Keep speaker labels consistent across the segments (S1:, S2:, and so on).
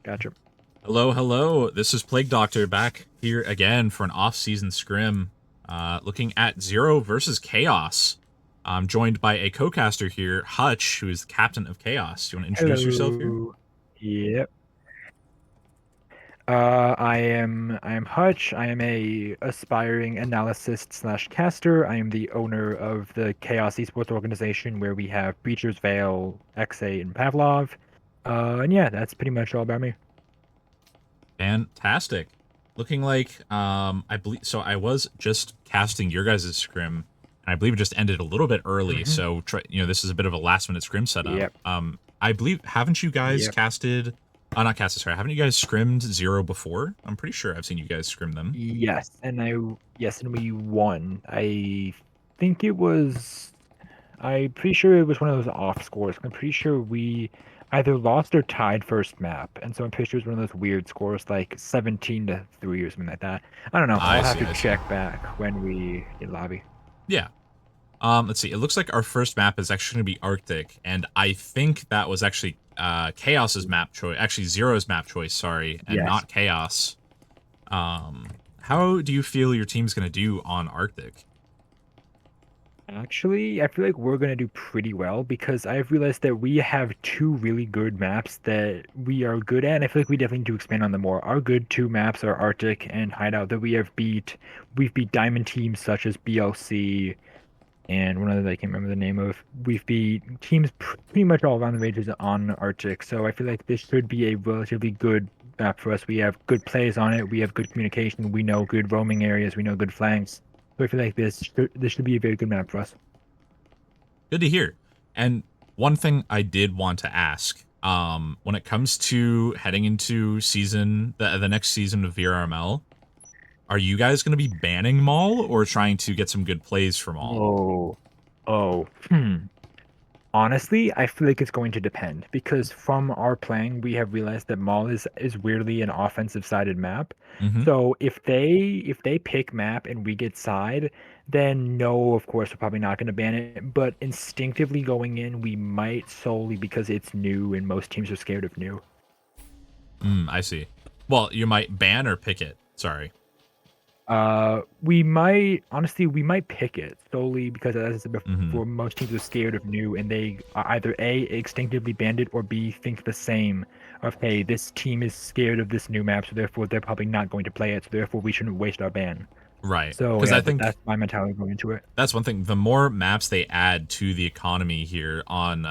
S1: Gotcha.
S2: Hello, hello. This is Plague Doctor back here again for an off-season scrim, looking at ZER0 versus Khaos. I'm joined by a co-caster here, Hutch, who is the captain of Khaos. Do you want to introduce yourself here?
S1: Hello. Yep. I am Hutch. I am a aspiring analyst slash caster. I am the owner of the Chaos Esports organization where we have Breachers, Veil, XA, and Pavlov. And yeah, that's pretty much all about me.
S2: Fantastic. Looking like, I believe, so I was just casting your guys' scrim, and I believe it just ended a little bit early, so, this is a bit of a last-minute scrim setup.
S1: Yep.
S2: I believe, haven't you guys
S1: Yep.
S2: casted, not casted, sorry, haven't you guys scrimmed ZER0 before? I'm pretty sure I've seen you guys scrim them.
S1: Yes, and we won. I think it was. I'm pretty sure it was one of those off scores. I'm pretty sure we either lost or tied first map, and so I'm pretty sure it was one of those weird scores, like 17-3 or something like that. I don't know. I'll have to check back when we in lobby.
S2: Yeah. Let's see. It looks like our first map is actually going to be Arctic, and I think that was actually Chaos's map choice. Actually, ZERO's map choice, sorry, and not Khaos. How do you feel your team's going to do on Arctic?
S1: Actually, I feel like we're going to do pretty well because I've realized that we have two really good maps that we are good at, and I feel like we definitely need to expand on them more. Our good two maps are Arctic and Hideout that we've beat diamond teams such as BLC and one other that I can't remember the name of. We've beat teams pretty much all around the ranges on Arctic, so I feel like this should be a relatively good map for us. We have good plays on it, we have good communication, we know good roaming areas, we know good flanks. So I feel like this should be a very good map for us.
S2: Good to hear. And one thing I did want to ask, when it comes to heading into the next season of VRML, are you guys going to be banning Maul or trying to get some good plays for Maul?
S1: Oh. Honestly, I feel like it's going to depend because from our playing, we have realized that Maul is weirdly an offensive-sided map. So if they pick map and we get side, then no, of course, we're probably not going to ban it. But instinctively going in, we might solely because it's new and most teams are scared of new.
S2: I see. Well, you might ban or pick it. Sorry.
S1: We might pick it solely because as I said before, most teams are scared of new and they either A, instinctively banned it, or B, think the same of, hey, this team is scared of this new map, so therefore they're probably not going to play it, so therefore we shouldn't waste our ban.
S2: Right.
S1: So yeah, I think that's my mentality going into it.
S2: That's one thing. The more maps they add to the economy here on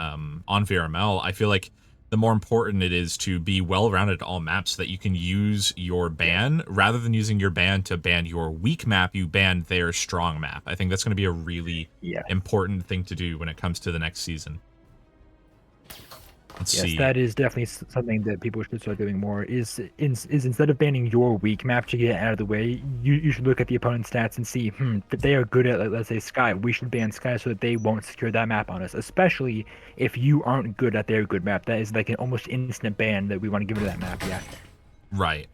S2: VRML, I feel like the more important it is to be well-rounded at all maps so that you can use your ban rather than using your ban to ban your weak map, you ban their strong map. I think that's going to be a really important thing to do when it comes to the next season. Let's see.
S1: That is definitely something that people should start doing more. Is instead of banning your weak map to get it out of the way, you should look at the opponent's stats and see, that they are good at, let's say, Sky. We should ban Sky so that they won't secure that map on us. Especially if you aren't good at their good map. That is like an almost instant ban that we want to give to that map. Yeah.
S2: Right.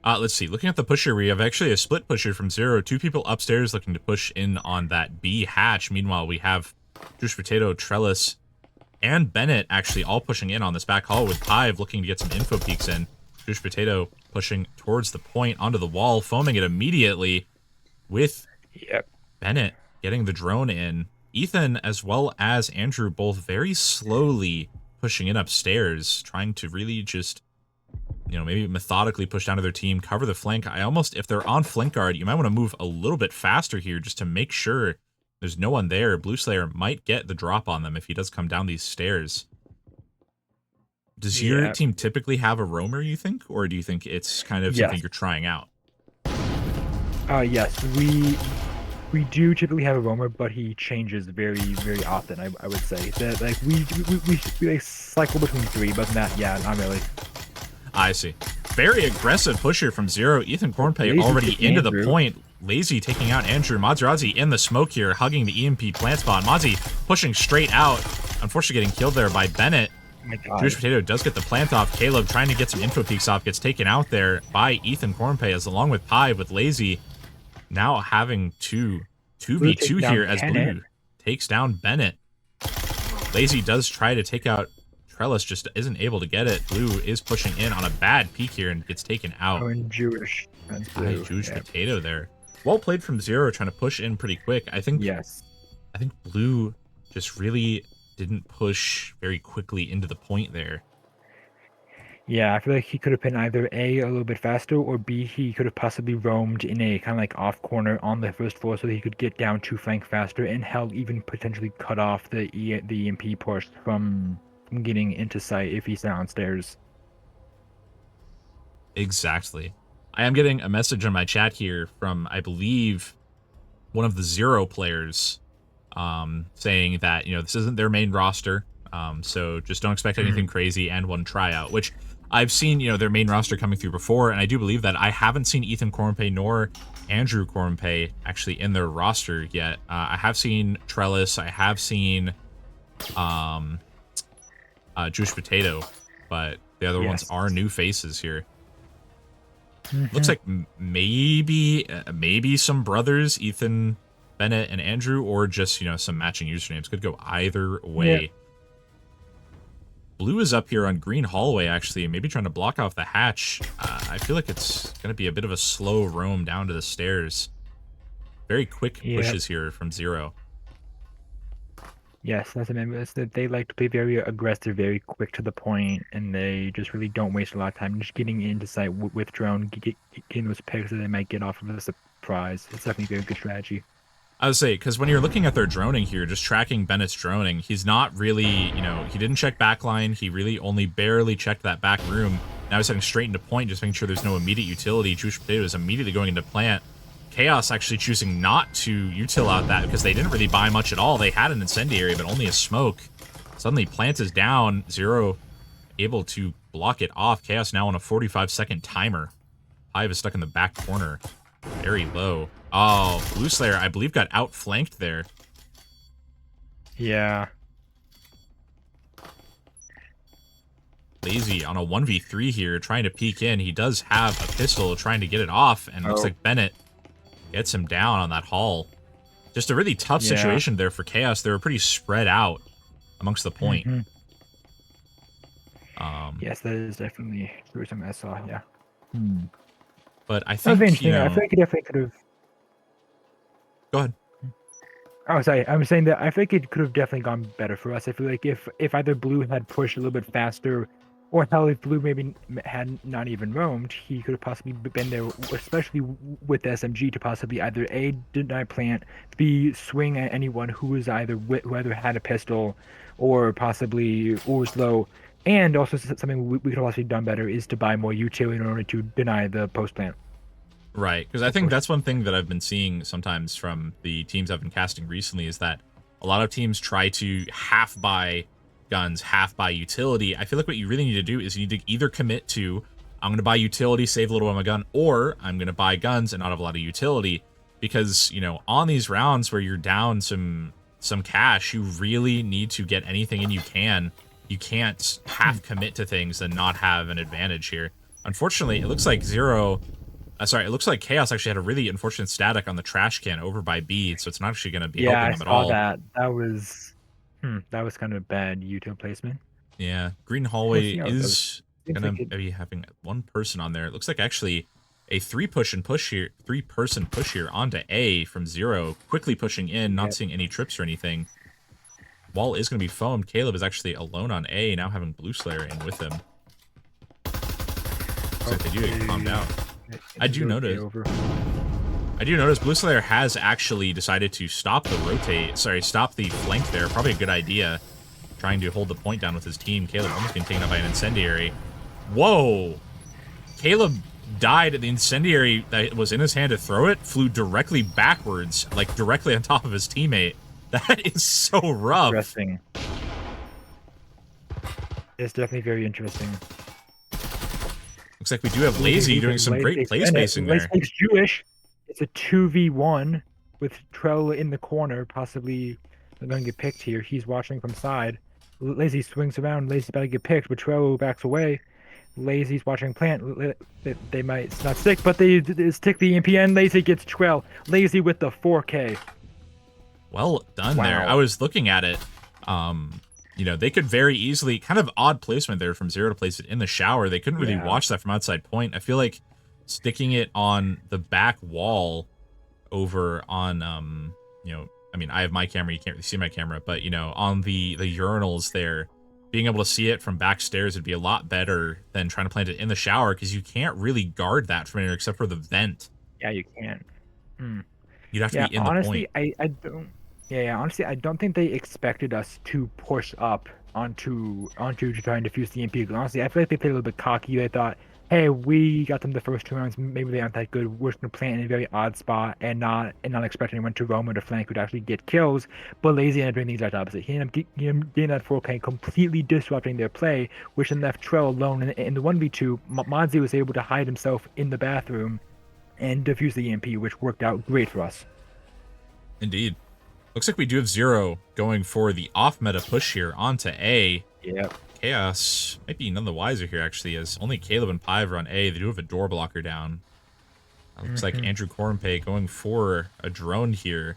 S2: Let's see. Looking at the pusher, we have actually a split pusher from ZER0. Two people upstairs looking to push in on that B hatch. Meanwhile, we have Juice Potato, Trellis, and Bennett actually all pushing in on this back hall with Pive looking to get some info peeks in. Juice Potato pushing towards the point onto the wall, foaming it immediately with Bennett getting the drone in. Ethan as well as Andrew both very slowly pushing in upstairs, trying to really just, maybe methodically push down to their team, cover the flank. If they're on flank guard, you might want to move a little bit faster here just to make sure there's no one there. Blue Slayer might get the drop on them if he does come down these stairs. Does your team typically have a roamer, you think? Or do you think it's kind of something you're trying out?
S1: Yes. We do typically have a roamer, but he changes very, very often, I would say. That like we like cycle between three, but not not really.
S2: I see. Very aggressive pusher from ZER0. Ethan Cornpay already into the point. Lazy taking out Andrew. Mazerazzi in the smoke here, hugging the EMP plant spawn. Mozzie pushing straight out. Unfortunately getting killed there by Bennett. Jewish Potato does get the plant off. Caleb trying to get some info peeks off. Gets taken out there by Ethan Cornpay, as along with Pive with Lazy. Now having 2v2 here as Blue takes down Bennett. Lazy does try to take out Trellis just isn't able to get it. Blue is pushing in on a bad peek here and gets taken out.
S1: Oh, and Jewish. That's blue.
S2: Jewish
S1: Yeah.
S2: potato there. Well played from ZER0, trying to push in pretty quick. I think
S1: Yes.
S2: Blue just really didn't push very quickly into the point there.
S1: Yeah, I feel like he could have been either A, a little bit faster, or B, he could have possibly roamed in a kind of like off corner on the first floor so that he could get down to flank faster, and hell, even potentially cut off the EMP push from getting into sight if he's downstairs.
S2: Exactly. I am getting a message on my chat here from, I believe, one of the ZER0 players, saying that, you know, this isn't their main roster, so just don't expect anything crazy and one tryout, which I've seen, you know, their main roster coming through before, and I do believe that. I haven't seen Ethan Cornpay nor Andrew Cornpay actually in their roster yet. I have seen Trellis, I have seen Jewish Potato, but the other ones are new faces here. Looks like maybe some brothers, Ethan, Bennett, and Andrew, or just, you know, some matching usernames. Could go either way. Yeah. Blue is up here on Green Hallway, actually, maybe trying to block off the hatch. I feel like it's going to be a bit of a slow roam down to the stairs. Very quick pushes here from ZER0.
S1: Yes, that's that they like to play very aggressive, very quick to the point, and they just really don't waste a lot of time just getting into sight with drone, getting those picks that they might get off of a surprise. It's definitely a very good strategy.
S2: I would say, because when you're looking at their droning here, just tracking Bennett's droning, he's not really, you know, he didn't check backline. He really only barely checked that back room. Now he's heading straight into point, just making sure there's no immediate utility. Jewish Potato is immediately going into plant. Khaos actually choosing not to util out that because they didn't really buy much at all. They had an incendiary, but only a smoke. Suddenly, plant is down. ZER0 able to block it off. Khaos now on a 45-second timer. Hive is stuck in the back corner. Very low. Oh, Blue Slayer, I believe, got outflanked there.
S1: Yeah.
S2: Lazy on a 1v3 here, trying to peek in. He does have a pistol, trying to get it off, and looks like Bennett gets him down on that hall. Just a really tough situation there for Khaos. They were pretty spread out amongst the point.
S1: Yes, that is definitely something I saw, yeah.
S2: But I think, you know...
S1: I feel like it definitely could have...
S2: Go ahead.
S1: Oh, sorry. I'm saying that I feel like it could have definitely gone better for us. I feel like if either Blue had pushed a little bit faster, or hell, if Blue maybe had not even roamed, he could have possibly been there, especially with the SMG, to possibly either A, deny plant, B, swing at anyone who was who either had a pistol or possibly or was low. And also something we could have also done better is to buy more utility in order to deny the post plant.
S2: Right, because I think that's one thing that I've been seeing sometimes from the teams I've been casting recently is that a lot of teams try to half buy guns, half buy utility. I feel like what you really need to do is you need to either commit to, I'm going to buy utility, save a little on my gun, or I'm going to buy guns and not have a lot of utility. Because, you know, on these rounds where you're down some cash, you really need to get anything in you can. You can't half commit to things and not have an advantage here. Unfortunately, it looks like it looks like Khaos actually had a really unfortunate static on the trash can over by B, so it's not actually going to be helping him at all.
S1: Yeah, I saw that. That was kind of bad util placement.
S2: Yeah, Green Hallway is going to be having one person on there. It looks like actually a three-person push here onto A from ZER0, quickly pushing in, not seeing any trips or anything. Wall is going to be foamed. Caleb is actually alone on A, now having Blue Slayer in with him. Looks like they do get calmed out. I do notice Blue Slayer has actually decided to stop the flank there. Probably a good idea. Trying to hold the point down with his team. Caleb almost getting taken out by an incendiary. Whoa! Caleb died. The incendiary that was in his hand to throw it flew directly backwards, like directly on top of his teammate. That is so rough.
S1: Interesting. It's definitely very interesting.
S2: Looks like we do have Lazy doing some great play spacing there.
S1: Lazy's Jewish. It's a 2v1 with Trell in the corner, possibly going to get picked here. He's watching from side. Lazy swings around. Lazy's about to get picked, but Trell backs away. Lazy's watching plant. They might not stick, but they stick the EMP, and Lazy gets Trell. Lazy with the 4K.
S2: Well done there. I was looking at it. You know, they could very easily, kind of odd placement there from Zero to place it in the shower. They couldn't really
S1: Yeah.
S2: watch that from outside point. I feel like sticking it on the back wall over on, you know, I mean, I have my camera, you can't really see my camera, but, you know, on the urinals there, being able to see it from backstairs would be a lot better than trying to plant it in the shower, because you can't really guard that from anywhere except for the vent.
S1: Yeah, you can't. Hmm.
S2: You'd have to
S1: Yeah,
S2: be in the
S1: honestly,
S2: point.
S1: I don't. Yeah, yeah. Honestly, I don't think they expected us to push up onto to try and defuse the EMP. Honestly, I feel like they played a little bit cocky. They thought, hey, we got them the first 2 rounds. Maybe they aren't that good. We're just gonna plant in a very odd spot and not expect anyone to roam or to flank who'd actually get kills. But Lazy ended up doing the exact opposite. He ended up getting that 4K, completely disrupting their play, which then left Trell alone in the 1v2. Modzy was able to hide himself in the bathroom and defuse the EMP, which worked out great for us.
S2: Indeed. Looks like we do have Zero going for the off-meta push here onto A.
S1: Yep.
S2: Chaos might be none the wiser here, actually, as only Caleb and Pive are on A. They do have a door blocker down. Looks like Andrew Cornpay going for a drone here.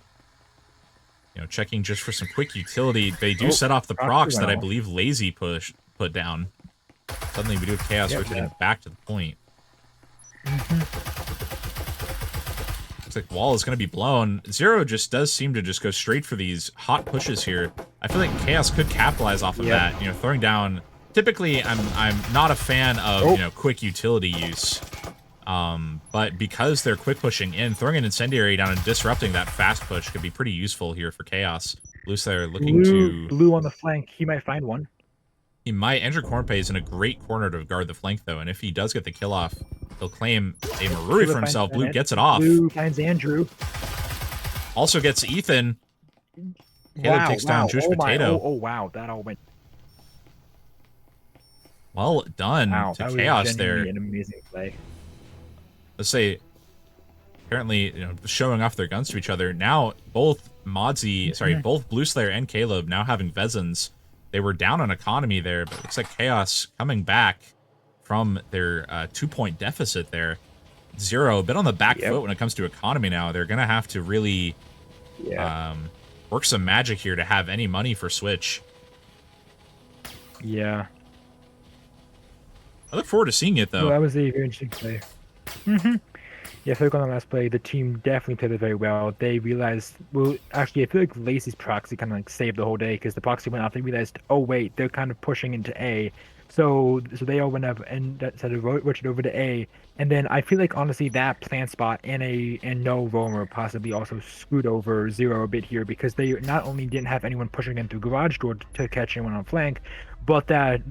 S2: You know, checking just for some quick utility. They do set off the procs that I believe Lazy put down. Suddenly we do have Chaos rotating back to the point. Looks like wall is going to be blown. Zero just does seem to just go straight for these hot pushes here. I feel like Chaos could capitalize off of that. You know, throwing down. Typically, I'm not a fan of you know, quick utility use. But because they're quick pushing in, throwing an incendiary down and disrupting that fast push could be pretty useful here for Chaos. Blue Slayer looking to
S1: Blue on the flank. He might find one.
S2: He might. Andrew Cornpay is in a great corner to guard the flank, though, and if he does get the kill off, he'll claim a Marui for himself. Blue gets it off.
S1: Blue finds Andrew.
S2: Also gets Ethan. Caleb takes down Juice Potato.
S1: Oh, wow. That all went.
S2: Well done to Chaos there.
S1: An amazing play.
S2: Let's say, apparently, you know, showing off their guns to each other. Now, both both Blue Slayer and Caleb now having Vezins. They were down on economy there, but it looks like Chaos coming back from their 2-point deficit there. Zero, a bit on the back foot when it comes to economy now. They're going to have to really work some magic here to have any money for Switch.
S1: Yeah.
S2: I look forward to seeing it, though.
S1: Well, that was a very interesting play. Yeah, I feel like on the last play, the team definitely played it very well. They realized, well, actually, I feel like Lazy's proxy kind of like saved the whole day, because the proxy went off. They realized, oh wait, they're kind of pushing into A, so they all went up and decided to rotate over to A. And then I feel like honestly that plant spot and no roamer possibly also screwed over Zero a bit here, because they not only didn't have anyone pushing in through garage door to catch anyone on flank, but that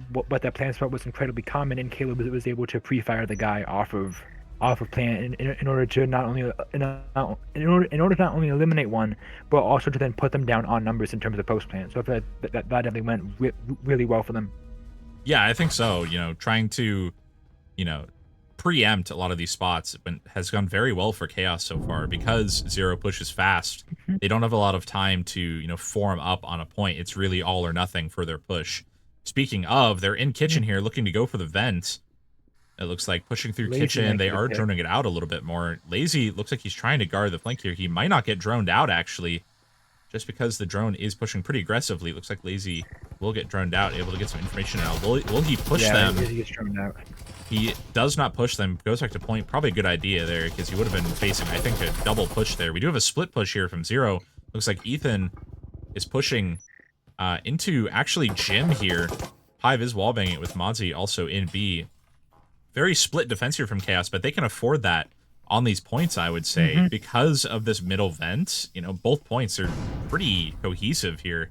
S1: plant spot was incredibly common, and Caleb was able to pre-fire the guy off of plant in order to not only in order to not only eliminate one, but also to then put them down on numbers in terms of post plant. So I feel like that definitely went really well for them.
S2: Yeah, I think so. You know, trying to, you know, preempt a lot of these spots has gone very well for Chaos so far, because Zero pushes fast. They don't have a lot of time to, you know, form up on a point. It's really all or nothing for their push. Speaking of, they're in kitchen here looking to go for the vent. It looks like pushing through kitchen. They are droning it out a little bit more. Lazy looks like he's trying to guard the flank here. He might not get droned out, actually, just because the drone is pushing pretty aggressively. It looks like Lazy will get droned out, able to get some information out. Will he push them?
S1: He gets droned out.
S2: He does not push them. Goes back to point. Probably a good idea there, because he would have been facing, I think, a double push there. We do have a split push here from Zero. Looks like Ethan is pushing into, actually, Jim here. Hive is wallbanging it with Modzy also in B. Very split defense here from Chaos, but they can afford that on these points, I would say, because of this middle vent. You know, both points are pretty cohesive here.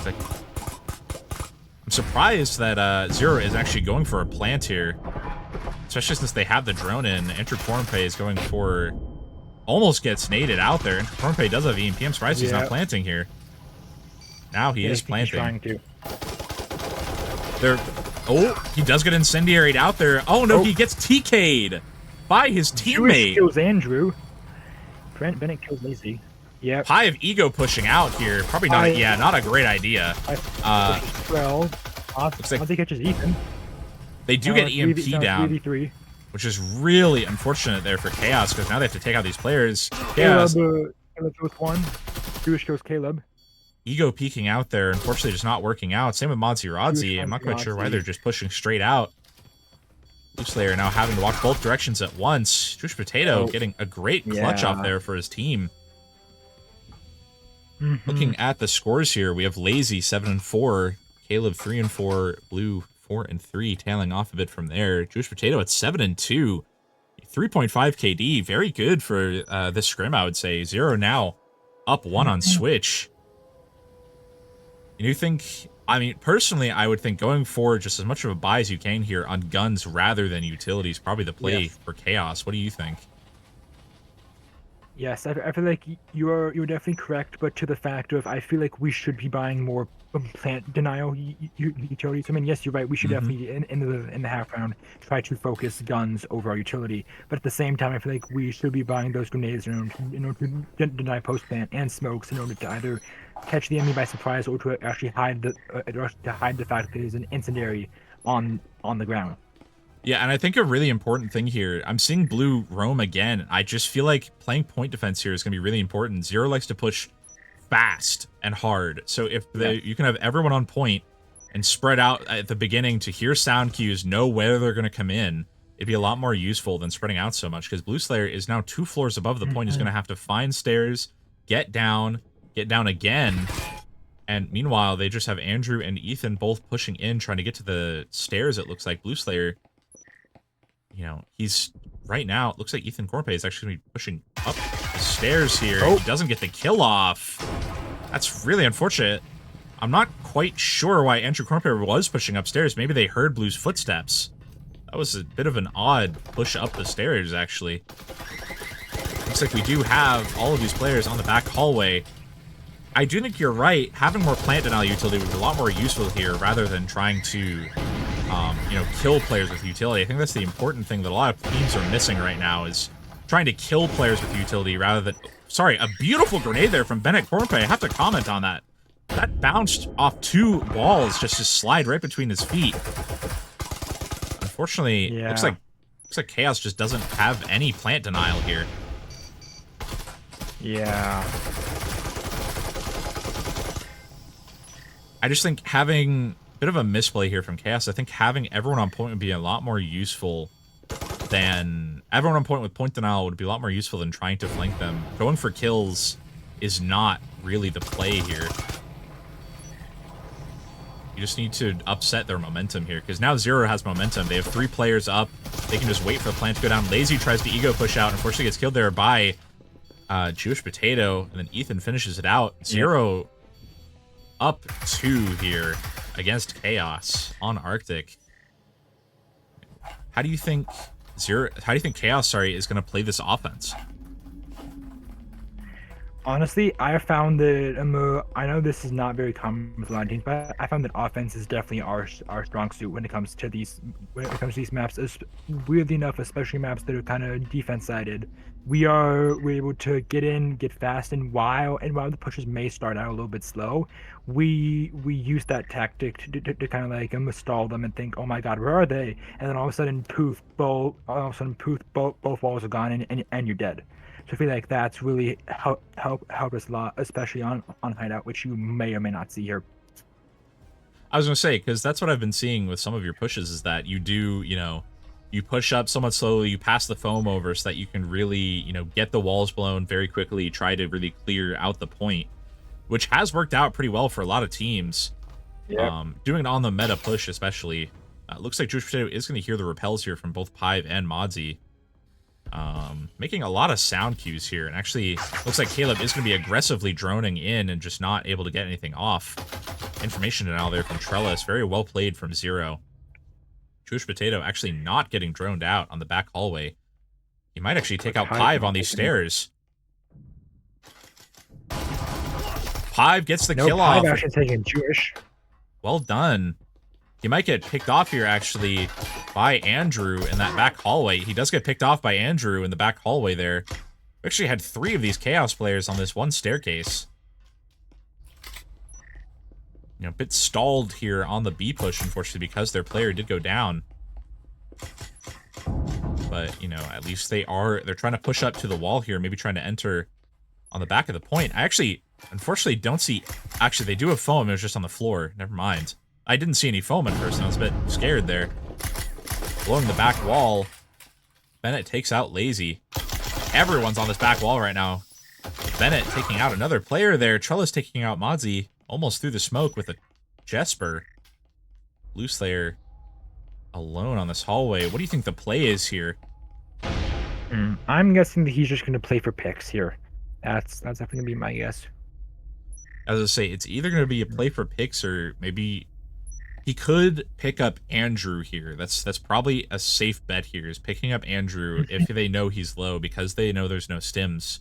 S2: Like, I'm surprised that Zero is actually going for a plant here, especially since they have the drone in. Enter Cornpay is going for, almost gets naded out there. Enter Cornpay does have EMP. I'm surprised he's not planting here. Now he is planting.
S1: He's trying to.
S2: Oh, he does get incendiaried out there. Oh, no, he gets TK'd by his teammate.
S1: Kills Andrew. Bennett kills Lazy. Yeah.
S2: Pive ego pushing out here. Probably not, not a great idea.
S1: 12.
S2: Looks like
S1: Once he catches Ethan.
S2: They do get EMP down,
S1: 3v3.
S2: which is really unfortunate there for Chaos, because now they have to take out these players. Chaos.
S1: Caleb kills one. Jewish kills Caleb.
S2: Ego peeking out there, unfortunately just not working out. Same with
S1: Huge
S2: Modzi. I'm not quite sure why they're
S1: Fonzie.
S2: just pushing straight out. Blue Slayer now having to walk both directions at once. Jewish Potato
S1: Oh,
S2: getting a great clutch off
S1: yeah.
S2: there for his team.
S1: Hmm.
S2: Looking at the scores here, we have Lazy 7-4, Caleb 3-4, Blue 4-3, tailing off a bit from there. Jewish Potato at 7-2, 3.5 KD, very good for this scrim, I would say. Zero now up one on Switch. And you think, I mean, personally, I would think going for just as much of a buy as you can here on guns rather than utilities, probably the play
S1: Yes.
S2: for Chaos. What do you think?
S1: Yes, I feel like you're definitely correct, but to the fact of I feel like we should be buying more plant denial utilities. I mean, yes, you're right. We should
S2: Mm-hmm.
S1: definitely in the half round try to focus guns over our utility. But at the same time, I feel like we should be buying those grenades in order to deny post plant and smokes in order to either catch the enemy by surprise or to actually hide the fact that there's an incendiary on the ground.
S2: Yeah, and I think a really important thing here, I'm seeing Blue roam again. I just feel like playing point defense here is going to be really important. Zero likes to push fast and hard. So if
S1: Yeah.
S2: you can have everyone on point and spread out at the beginning to hear sound cues, know where they're going to come in, it'd be a lot more useful than spreading out so much, because Blue Slayer is now 2 floors above the point. He's going to have to find stairs, get down again. And meanwhile, they just have Andrew and Ethan both pushing in, trying to get to the stairs. It looks like Blue Slayer, you know, he's right now, it looks like Ethan Corpay is actually going to be pushing up the stairs here.
S1: Oh.
S2: He doesn't get the kill off. That's really unfortunate. I'm not quite sure why Andrew Corpay was pushing upstairs. Maybe they heard Blue's footsteps. That was a bit of an odd push up the stairs, actually. Looks like we do have all of these players on the back hallway. I do think you're right. Having more plant denial utility would be a lot more useful here rather than trying to, you know, kill players with utility. I think that's the important thing that a lot of teams are missing right now is trying to kill players with utility rather than... Sorry, a beautiful grenade there from Bennett Corpay. I have to comment on that. That bounced off 2 walls just to slide right between his feet. Unfortunately,
S1: Yeah.
S2: looks like Chaos just doesn't have any plant denial here.
S1: Yeah.
S2: I just think having a bit of a misplay here from Chaos, I think having everyone on point would be a lot more useful than... Everyone on point with point denial would be a lot more useful than trying to flank them. Going for kills is not really the play here. You just need to upset their momentum here, because now Zero has momentum. They have 3 players up. They can just wait for the plant to go down. Lazy tries to ego push out. Unfortunately, gets killed there by Jewish Potato, and then Ethan finishes it out. Zero up 2 here against Chaos on Arctic. How do you think Chaos, is going to play this offense?
S1: Honestly, I have found that I know this is not very common with a lot of teams, but I found that offense is definitely our strong suit when it comes to these maps. Weirdly enough, especially maps that are kind of defense sided, we're able to get in, get fast, and while the pushes may start out a little bit slow, we use that tactic to kind of like stall them and think, oh my god, where are they? And then all of a sudden, all of a sudden, both walls are gone, and you're dead. So I feel like that's really help us a lot, especially on Hideout, which you may or may not see here.
S2: I was going to say, because that's what I've been seeing with some of your pushes, is that you do, you know, you push up somewhat slowly, you pass the foam over so that you can really, you know, get the walls blown very quickly, try to really clear out the point, which has worked out pretty well for a lot of teams.
S1: Yeah.
S2: Doing it on the meta push, especially. Looks like Jewish Potato is going to hear the repels here from both Pive and Modzi. Making a lot of sound cues here, and actually looks like Caleb is going to be aggressively droning in and just not able to get anything off. Information denial there from Trellis. Very well played from Zero. Jewish Potato actually not getting droned out on the back hallway. He might actually take out Pive on these stairs. Pive gets the kill off.
S1: Pive actually taking Jewish.
S2: Well done. He might get picked off here, actually, by Andrew in that back hallway. He does get picked off by Andrew in the back hallway there. We actually had 3 of these Chaos players on this one staircase. You know, a bit stalled here on the B push, unfortunately, because their player did go down. But, you know, at least they're trying to push up to the wall here, maybe trying to enter on the back of the point. I actually, unfortunately, don't see... Actually, they do have foam. It was just on the floor. Never mind. I didn't see any foam at first, and I was a bit scared there. Blowing the back wall. Bennett takes out Lazy. Everyone's on this back wall right now. Bennett taking out another player there. Trellis taking out Modzy almost through the smoke with a Jesper. Blue Slayer alone on this hallway. What do you think the play is here?
S1: I'm guessing that he's just going to play for picks here. That's definitely going to be my guess.
S2: As I say, it's either going to be a play for picks or maybe he could pick up Andrew here. That's probably a safe bet here, is picking up Andrew if they know he's low, because they know there's no stims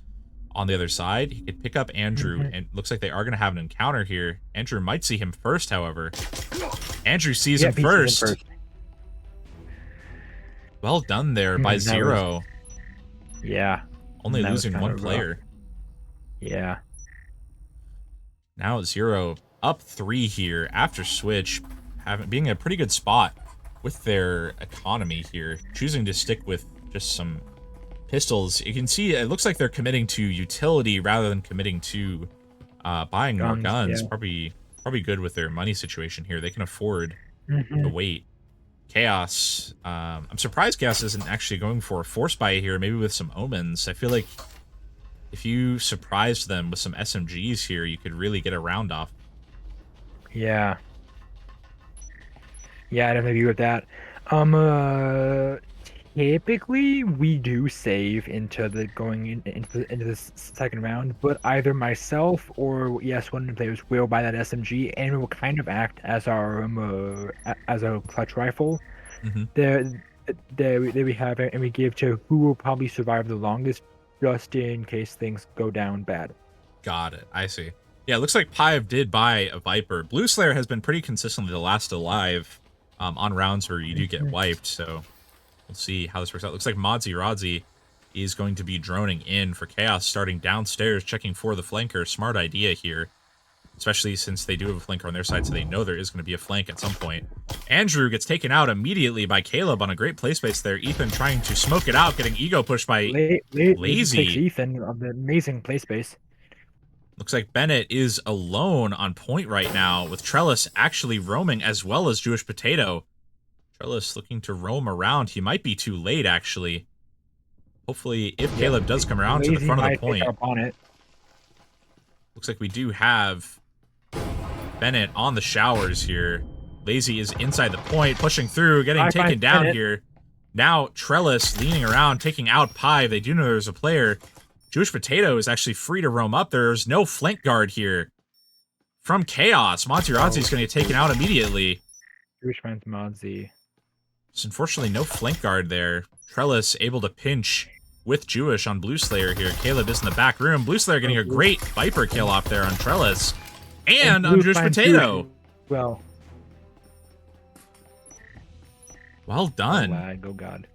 S2: on the other side. He could pick up Andrew, and it looks like they are going to have an encounter here. Andrew might see him first, however. Andrew sees him first. Well done there by ZER0.
S1: Yeah.
S2: Only losing one player.
S1: Yeah.
S2: Now ZER0 up 3 here after switch, being in a pretty good spot with their economy here, choosing to stick with just some pistols. You can see it looks like they're committing to utility rather than committing to buying more guns. Yeah. Probably good with their money situation here. They can afford the wait. Khaos. I'm surprised Khaos isn't actually going for a force buy here, maybe with some omens. I feel like if you surprised them with some SMGs here, you could really get a round off.
S1: Yeah. Yeah, I definitely agree with that. Typically we do save into the into this second round, but either myself or one of the players will buy that SMG, and it will kind of act as our as a clutch rifle. There we have it, and we give to who will probably survive the longest, just in case things go down bad.
S2: Got it. I see. Yeah, it looks like Pive did buy a Viper. Blue Slayer has been pretty consistently the last alive on rounds where you do get wiped, so we'll see how this works out. Looks like Rodzy is going to be droning in for Khaos, starting downstairs, checking for the flanker. Smart idea here, especially since they do have a flanker on their side, so they know there is going to be a flank at some point. Andrew gets taken out immediately by Caleb on a great play space there. Ethan trying to smoke it out, getting ego pushed by Lazy.
S1: Ethan of the amazing play space.
S2: Looks like Bennett is alone on point right now, with Trellis actually roaming as well as Jewish Potato. Trellis looking to roam around. He might be too late, actually. Hopefully, if Caleb does come around to the front of the point. Looks like we do have Bennett on the showers here. Lazy is inside the point, pushing through, getting taken down here. Now, Trellis leaning around, taking out Pive. They do know there's a player. Jewish Potato is actually free to roam up. There's no flank guard here from Khaos. Modzy is going to get taken out immediately.
S1: Jewish finds Modzy.
S2: There's unfortunately no flank guard there. Trellis able to pinch with Jewish on Blue Slayer here. Caleb is in the back room. Blue Slayer getting a great Viper kill off there on Trellis. And on Jewish Potato.
S1: Well
S2: done.
S1: Oh God.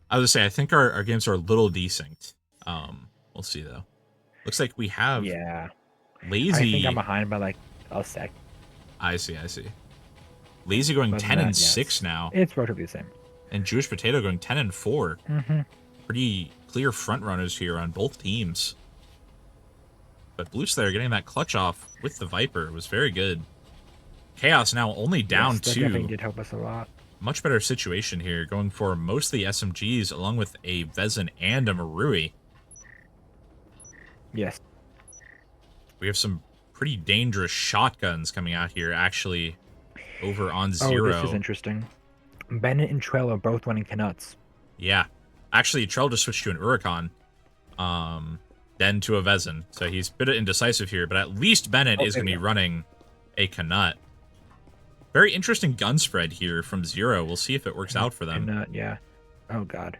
S2: I was going to say, I think our games are a little desynced. We'll see, though. Looks like we have Lazy.
S1: I think I'm behind by like a sec.
S2: I see. Lazy going 10-6 now.
S1: It's relatively the same.
S2: And Jewish Potato going 10-4. Pretty clear front runners here on both teams. But Blue Slayer getting that clutch off with the Viper was very good. Khaos now only down 2. That
S1: definitely did help us a lot.
S2: Much better situation here, going for mostly SMGs along with a Vezin and a Marui.
S1: Yes.
S2: We have some pretty dangerous shotguns coming out here, actually, over on ZER0.
S1: Oh, this is interesting. Bennett and Trell are both running Canuts.
S2: Yeah. Actually, Trell just switched to an Huracan, then to a Vezin. So he's a bit indecisive here, but at least Bennett is going to be running a Canut. Very interesting gun spread here from ZER0. We'll see if it works out for them.
S1: Canut, yeah. Oh, God.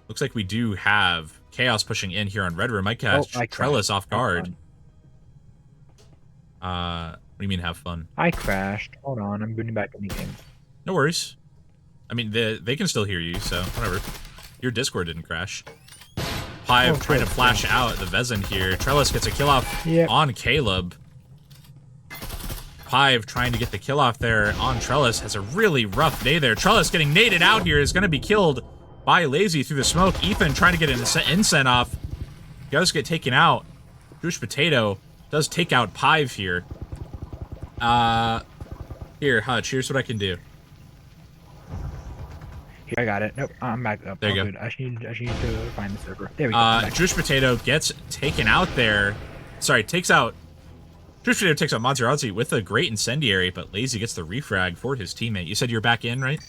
S2: Looks like we do have Khaos pushing in here on Red Room. Might catch Trellis off guard. What do you mean have fun?
S1: I crashed. Hold on, I'm booting back in the game.
S2: No worries. I mean, they can still hear you, so whatever. Your Discord didn't crash. Pive trying to flash out the Vezin here. Trellis gets a kill off on Caleb. Pive trying to get the kill off there on Trellis. Has a really rough day there. Trellis getting naded out here is going to be killed by Lazy through the smoke. Ethan trying to get an incent off. does get taken out. Jewish Potato does take out Pive here. Here, Hutch, here's what I can do.
S1: Here, I got it. Nope, I'm back up.
S2: There
S1: All
S2: you go.
S1: good. I just need to find the server. There we go.
S2: Jewish Potato gets taken out there. Sorry, takes out... Jewish Potato takes out Maserati with a great incendiary, but Lazy gets the refrag for his teammate. You said you're back in, right?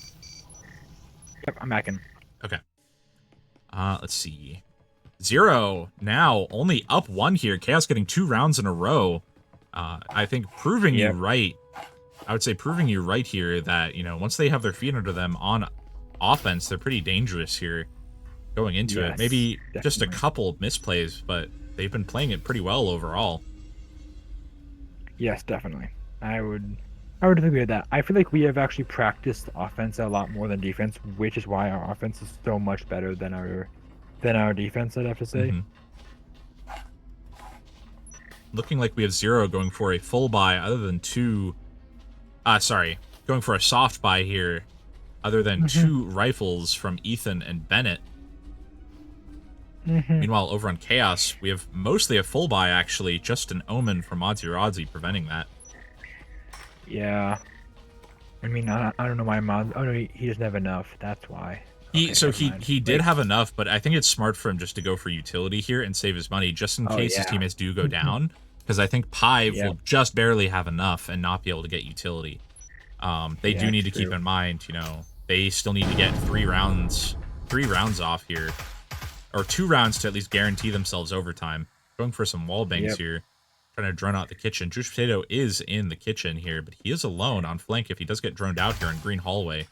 S1: Yep, I'm back in.
S2: Okay. Let's see. ZER0 now only up 1 here. Khaos getting 2 rounds in a row. I think proving you right. I would say proving you right here that, you know, once they have their feet under them on offense, they're pretty dangerous here going into it. Maybe just a couple misplays, but they've been playing it pretty well overall.
S1: Yes, definitely. I would agree with that. I feel like we have actually practiced offense a lot more than defense, which is why our offense is so much better than our defense, I'd have to say.
S2: Looking like we have ZER0 going for a full buy other than 2... sorry. Going for a soft buy here other than 2 rifles from Ethan and Bennett. Meanwhile, over on Khaos, we have mostly a full buy, actually. Just an Omen from Maserati preventing that.
S1: Yeah. I mean, I don't know why Mod... Oh, no, he doesn't have enough. That's why.
S2: He did have enough, but I think it's smart for him just to go for utility here and save his money, just in case his teammates do go down. Because I think Pive will just barely have enough and not be able to get utility. They do need to keep in mind, you know, they still need to get 3 rounds off here. Or 2 rounds to at least guarantee themselves overtime. Going for some wall bangs here. Trying to drone out the kitchen. Jewish Potato is in the kitchen here, but he is alone on flank if he does get droned out here in green hallway.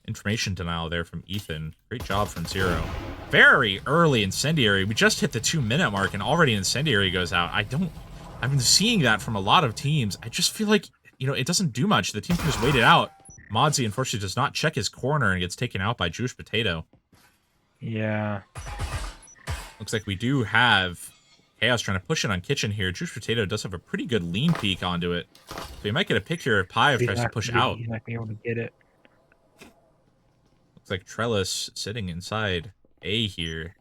S2: Information denial there from Ethan. Great job from ZER0. Very early incendiary. We just hit the 2-minute mark and already incendiary goes out. I've been seeing that from a lot of teams. I just feel like, you know, it doesn't do much. The team can just wait it out. Modsy, unfortunately, does not check his corner and gets taken out by Jewish Potato.
S1: Yeah.
S2: Looks like we do have Khaos trying to push it on kitchen here. Jewish Potato does have a pretty good lean peek onto it. So he might get a picture if Pive tries to push out.
S1: He's not going to be able to get it.
S2: Looks like Trellis sitting inside A here.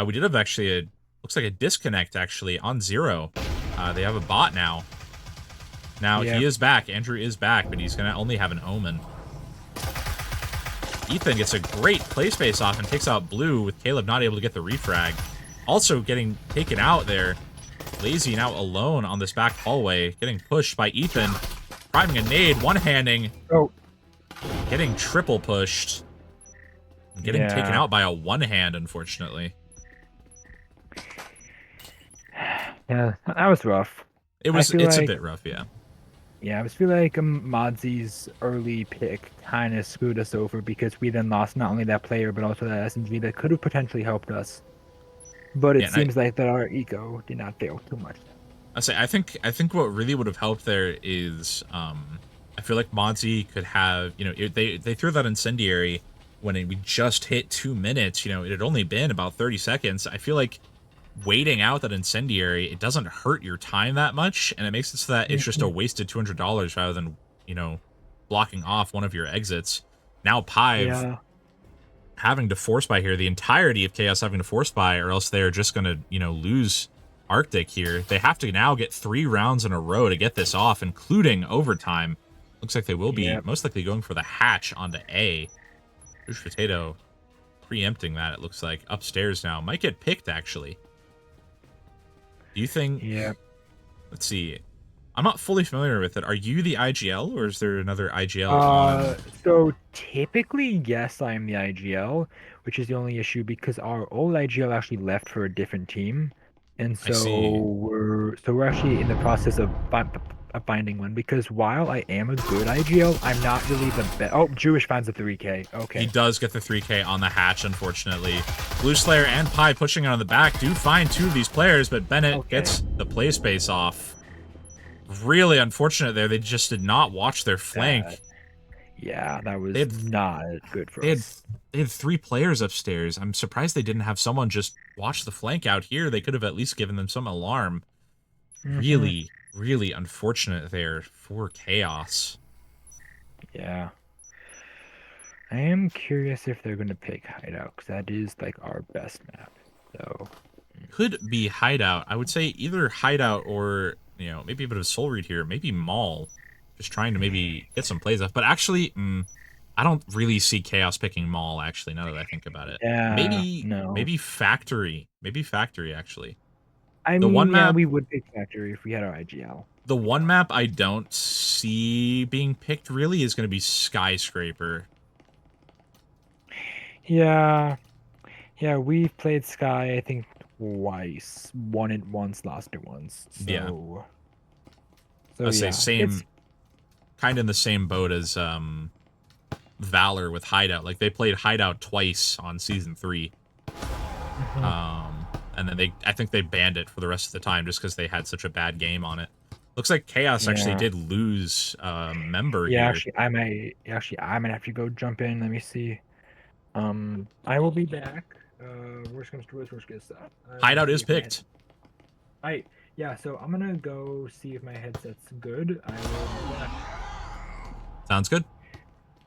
S2: We did have actually looks like a disconnect actually on ZER0. They have a bot now. Now he is back. Andrew is back, but he's going to only have an Omen. Ethan gets a great play space off and takes out Blue with Caleb not able to get the refrag. Also getting taken out there. Lazy now alone on this back hallway. Getting pushed by Ethan. Priming a nade, one-handing.
S1: Oh.
S2: Getting triple pushed. Getting taken out by a one-hand, unfortunately.
S1: Yeah, that was rough.
S2: It's a bit rough, yeah.
S1: Yeah, I just feel like Modsy's early pick kind of screwed us over because we then lost not only that player but also that SMG that could have potentially helped us. But it seems like that our eco did not fail too much.
S2: I think what really would have helped there is I feel like Modsy could have, you know, they threw that incendiary when we just hit 2 minutes. You know, it had only been about 30 seconds. I feel like waiting out that incendiary, it doesn't hurt your time that much, and it makes it so that it's just a wasted $200 rather than, you know, blocking off one of your exits. Now Pive having to force buy here, the entirety of Khaos having to force buy, or else they're just going to, you know, lose Arctic here. They have to now get 3 rounds in a row to get this off, including overtime. Looks like they will be most likely going for the hatch onto A. Jewish Potato preempting that, it looks like. Upstairs now. Might get picked, actually. Do you think...
S1: Yeah.
S2: Let's see. I'm not fully familiar with it. Are you the IGL, or is there another IGL?
S1: So typically, yes, I am the IGL, which is the only issue because our old IGL actually left for a different team, and so we're actually in the process of finding one. Because while I am a good IGL, I'm not really the best. Oh, Jewish finds a 3K. Okay.
S2: He does get the 3K on the hatch, unfortunately. Blue Slayer and Pi pushing on the back do find 2 of these players, but Bennett gets the play space off. Really unfortunate there. They just did not watch their flank.
S1: Yeah, that was not good for us.
S2: They had 3 players upstairs. I'm surprised they didn't have someone just watch the flank out here. They could have at least given them some alarm. Really, really unfortunate there for Khaos.
S1: Yeah. I am curious if they're going to pick Hideout, because that is, like, our best map. So...
S2: could be Hideout. I would say either Hideout or, maybe a bit of Soul Read here. Maybe Maul. Just trying to maybe get some plays off. But actually, I don't really see Chaos picking Maul, actually, now that I think about it.
S1: Yeah,
S2: Maybe,
S1: no.
S2: maybe Factory. Maybe Factory, actually.
S1: I
S2: The
S1: mean,
S2: one
S1: yeah,
S2: map
S1: we would pick Factory if we had our IGL.
S2: The one map I don't see being picked really is going to be Skyscraper.
S1: Yeah, yeah, we've played Sky, I think, twice. Won it once, lost it once.
S2: Yeah.
S1: So
S2: I'd say
S1: yeah, it's
S2: kind of in the same boat as Valor with Hideout. Like, they played Hideout twice on Season 3. And then I think they banned it for the rest of the time just because they had such a bad game on it. Looks like Chaos actually did lose a member
S1: yeah.
S2: here.
S1: I might have to go jump in. Let me see. I will be back. Worst comes to worst, worst gets that.
S2: Hideout is picked.
S1: Yeah. So I'm gonna go see if my headset's good. I will be back.
S2: Sounds good.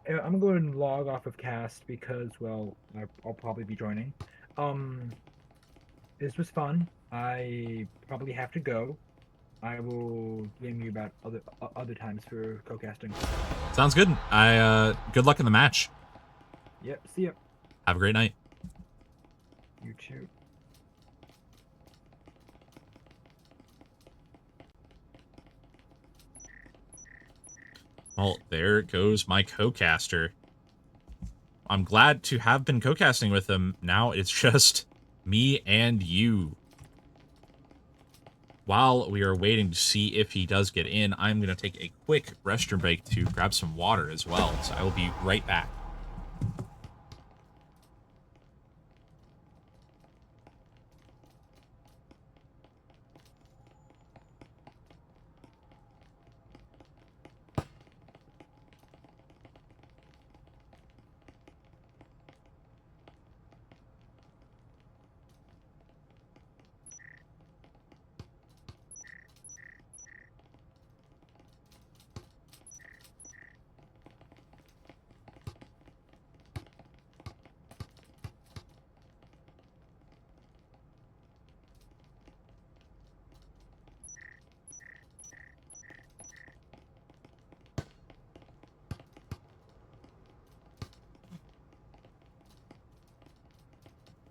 S1: I'm gonna go and log off of cast because, well, I'll probably be joining. This was fun. I probably have to go. I will game you about other times for co-casting.
S2: Sounds good. Good luck in the match.
S1: Yep. See ya.
S2: Have a great night.
S1: You too.
S2: Well, there goes my co-caster. I'm glad to have been co-casting with him. Now it's just me and you. While we are waiting to see if he does get in, I'm going to take a quick restroom break to grab some water as well. So I will be right back.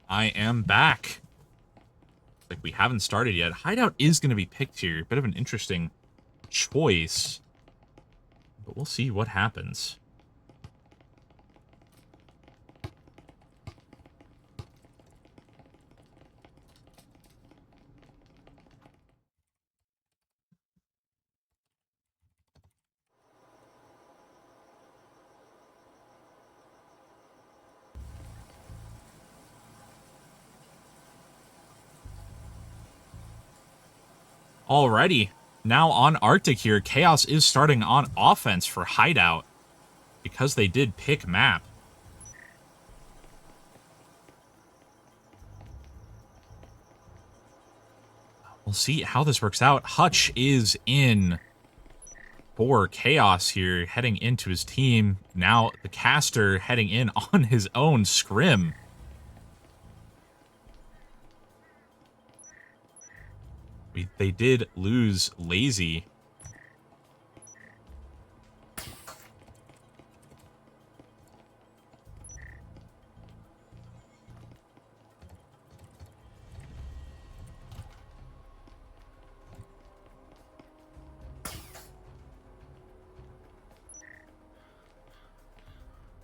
S2: I am back. Like, we haven't started yet. Hideout is going to be picked here. Bit of an interesting choice. But we'll see what happens. Alrighty. Now on Arctic here, Chaos is starting on offense for Hideout because they did pick map. We'll see how this works out. Hutch is in for Chaos here, heading into his team. Now the caster heading in on his own SCRIM. They did lose Lazy.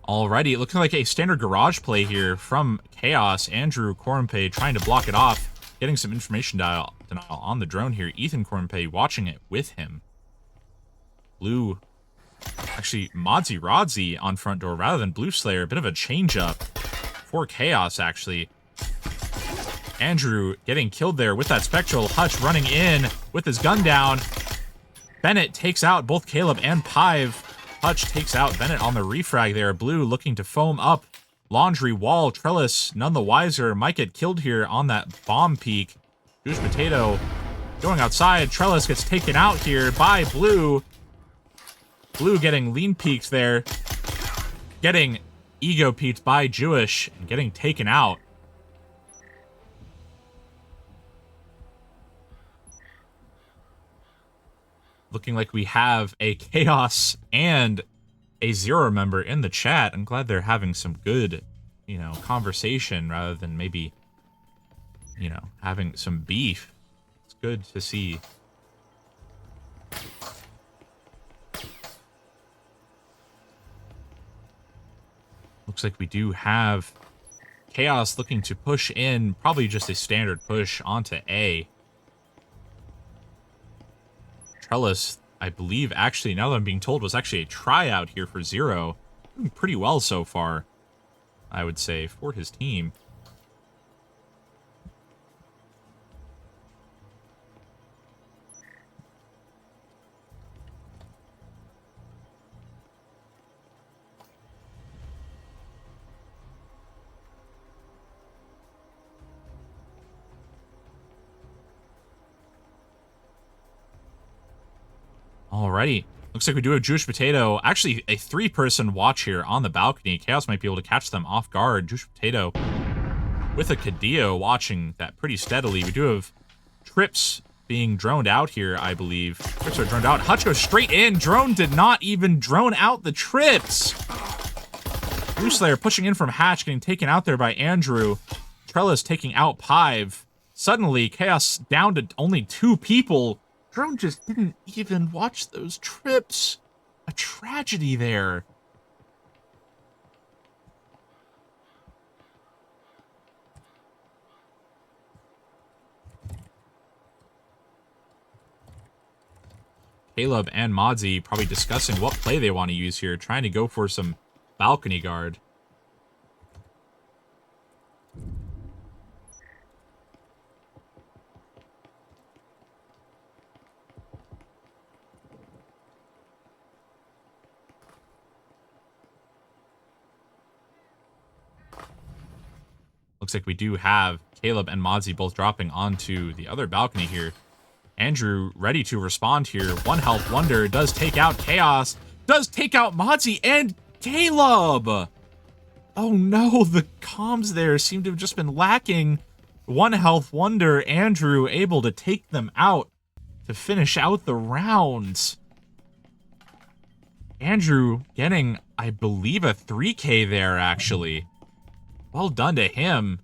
S2: Alrighty, looking like a standard garage play here from Chaos. Andrew Corumpe trying to block it off, getting some information denial on the drone here. Ethan Corumpe watching it with him. Blue, actually, Modsy Rodzy on front door rather than Blue Slayer. A bit of a change-up for Chaos, actually. Andrew getting killed there with that Spectral. Hutch running in with his gun down. Bennett takes out both Caleb and Pive. Hutch takes out Bennett on the refrag there. Blue looking to foam up. Laundry, Wall, Trellis, none the wiser. Might get killed here on that bomb peak. Goose Potato going outside. Trellis gets taken out here by Blue. Blue getting lean peeked there. Getting ego peeked by Jewish and getting taken out. Looking like we have a Chaos and a ZER0 member in the chat. I'm glad they're having some good, conversation rather than maybe, having some beef. It's good to see. Looks like we do have Chaos looking to push in, probably just a standard push onto A. Trellis, I believe, actually, now that I'm being told, was actually a tryout here for ZER0. Doing pretty well so far, I would say, for his team. Alrighty. Looks like we do have Jewish Potato. Actually, a 3-person watch here on the balcony. Chaos might be able to catch them off guard. Jewish Potato with a Cadillo watching that pretty steadily. We do have Trips being droned out here, I believe. Trips are droned out. Hutch goes straight in. Drone did not even drone out the Trips. Blue Slayer pushing in from Hatch, getting taken out there by Andrew. Trellis taking out Pive. Suddenly, Chaos down to only 2 people. Drone just didn't even watch those Trips. A tragedy there. Caleb and Modzy probably discussing what play they want to use here, trying to go for some balcony guard. Looks like we do have Caleb and Modzy both dropping onto the other balcony here. Andrew ready to respond here. One Health Wonder does take out Chaos. Does take out Modzy and Caleb. Oh no, the comms there seem to have just been lacking. One Health Wonder, Andrew able to take them out to finish out the rounds. Andrew getting, I believe, a 3K there, actually. Well done to him.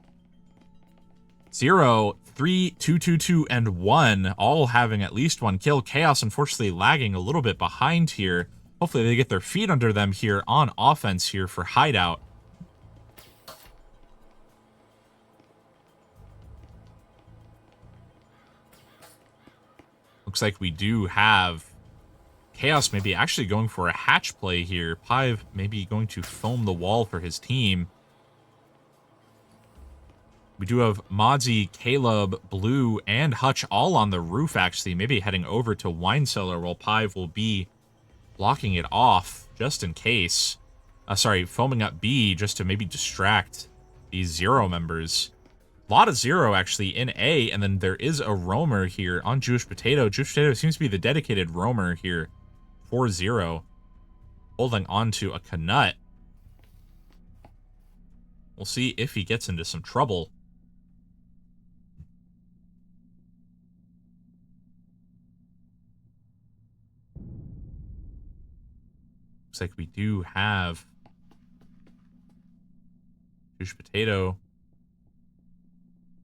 S2: 0, 3, 2, 2, 2, and 1, all having at least 1 kill. Chaos, unfortunately, lagging a little bit behind here. Hopefully they get their feet under them here on offense here for Hideout. Looks like we do have Chaos maybe actually going for a hatch play here. Pive maybe going to foam the wall for his team. We do have Modzy, Caleb, Blue, and Hutch all on the roof, actually. Maybe heading over to Wine Cellar while Pive will be blocking it off just in case. Foaming up B just to maybe distract these ZER0 members. A lot of ZER0 actually in A, and then there is a roamer here on Jewish Potato. Jewish Potato seems to be the dedicated roamer here for ZER0. Holding on to a Knut. We'll see if he gets into some trouble. Looks like we do have Jewish Potato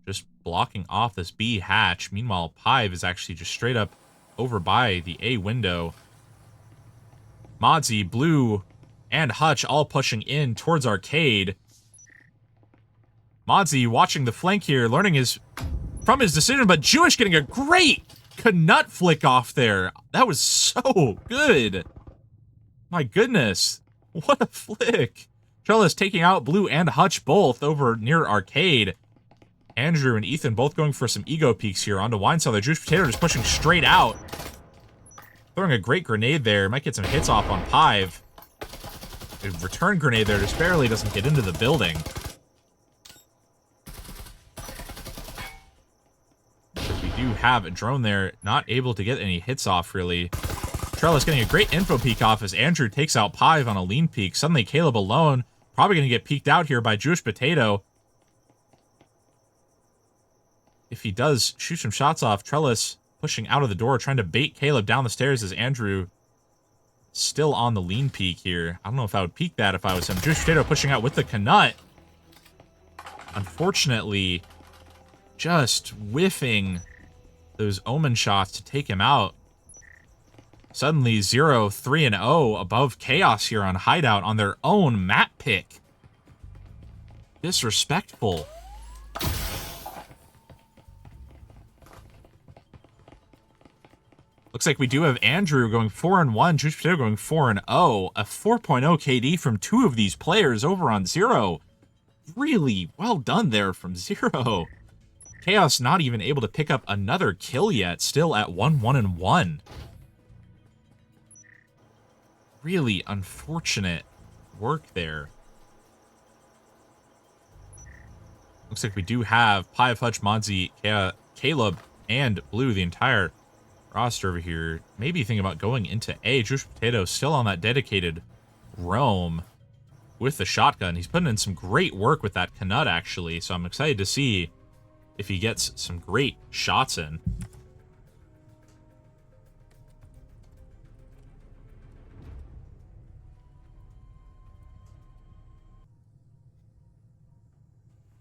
S2: just blocking off this B hatch. Meanwhile, Pive is actually just straight up over by the A window. Modzy, Blue, and Hutch all pushing in towards Arcade. Modzy watching the flank here, learning from his decision, but Jewish getting a great Knut flick off there. That was so good. My goodness. What a flick. Trellis taking out Blue and Hutch both over near Arcade. Andrew and Ethan both going for some ego peeks here onto Wine Cellar. Jewish Potato just pushing straight out. Throwing a great grenade there. Might get some hits off on Pive. A return grenade there just barely doesn't get into the building. We do have a drone there. Not able to get any hits off, really. Trellis getting a great info peek off as Andrew takes out Pive on a lean peek. Suddenly Caleb alone. Probably going to get peeked out here by Jewish Potato. If he does shoot some shots off, Trellis pushing out of the door, trying to bait Caleb down the stairs as Andrew still on the lean peek here. I don't know if I would peek that if I was him. Jewish Potato pushing out with the Knut. Unfortunately, just whiffing those omen shots to take him out. Suddenly, ZER0, 3-0 above Khaos here on Hideout on their own map pick. Disrespectful. Looks like we do have Andrew going 4-1, Jewish Potato going 4-0. A 4.0 KD from two of these players over on ZER0. Really well done there from ZER0. Khaos not even able to pick up another kill yet, still at 1-1-1. Really unfortunate work there. Looks like we do have Pie, Fudge, Monzi, Caleb, and Blue, the entire roster over here. Maybe thinking about going into A. Jewish Potato still on that dedicated roam with the shotgun. He's putting in some great work with that Knut, actually, so I'm excited to see if he gets some great shots in.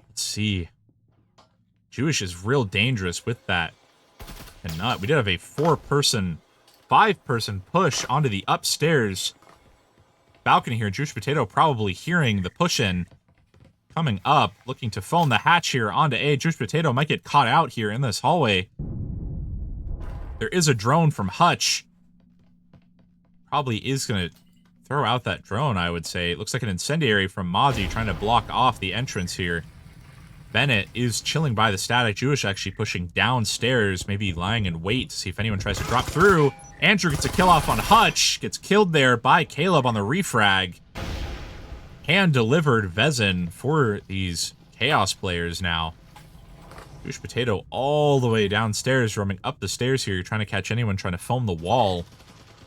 S2: Let's see. Jewish is real dangerous with that Knut. We did have a 5-person push onto the upstairs balcony here. Jewish Potato probably hearing the push-in coming up, looking to phone the hatch here onto A. Jewish Potato might get caught out here in this hallway. There is a drone from Hutch. Probably is going to throw out that drone, I would say. It looks like an incendiary from Mozzie trying to block off the entrance here. Bennett is chilling by the static. Jewish actually pushing downstairs, maybe lying in wait to see if anyone tries to drop through. Andrew gets a kill off on Hutch, gets killed there by Caleb on the refrag. Hand delivered Vezin for these Khaos players now. Jewish Potato all the way downstairs, roaming up the stairs here. You're trying to catch anyone trying to foam the wall.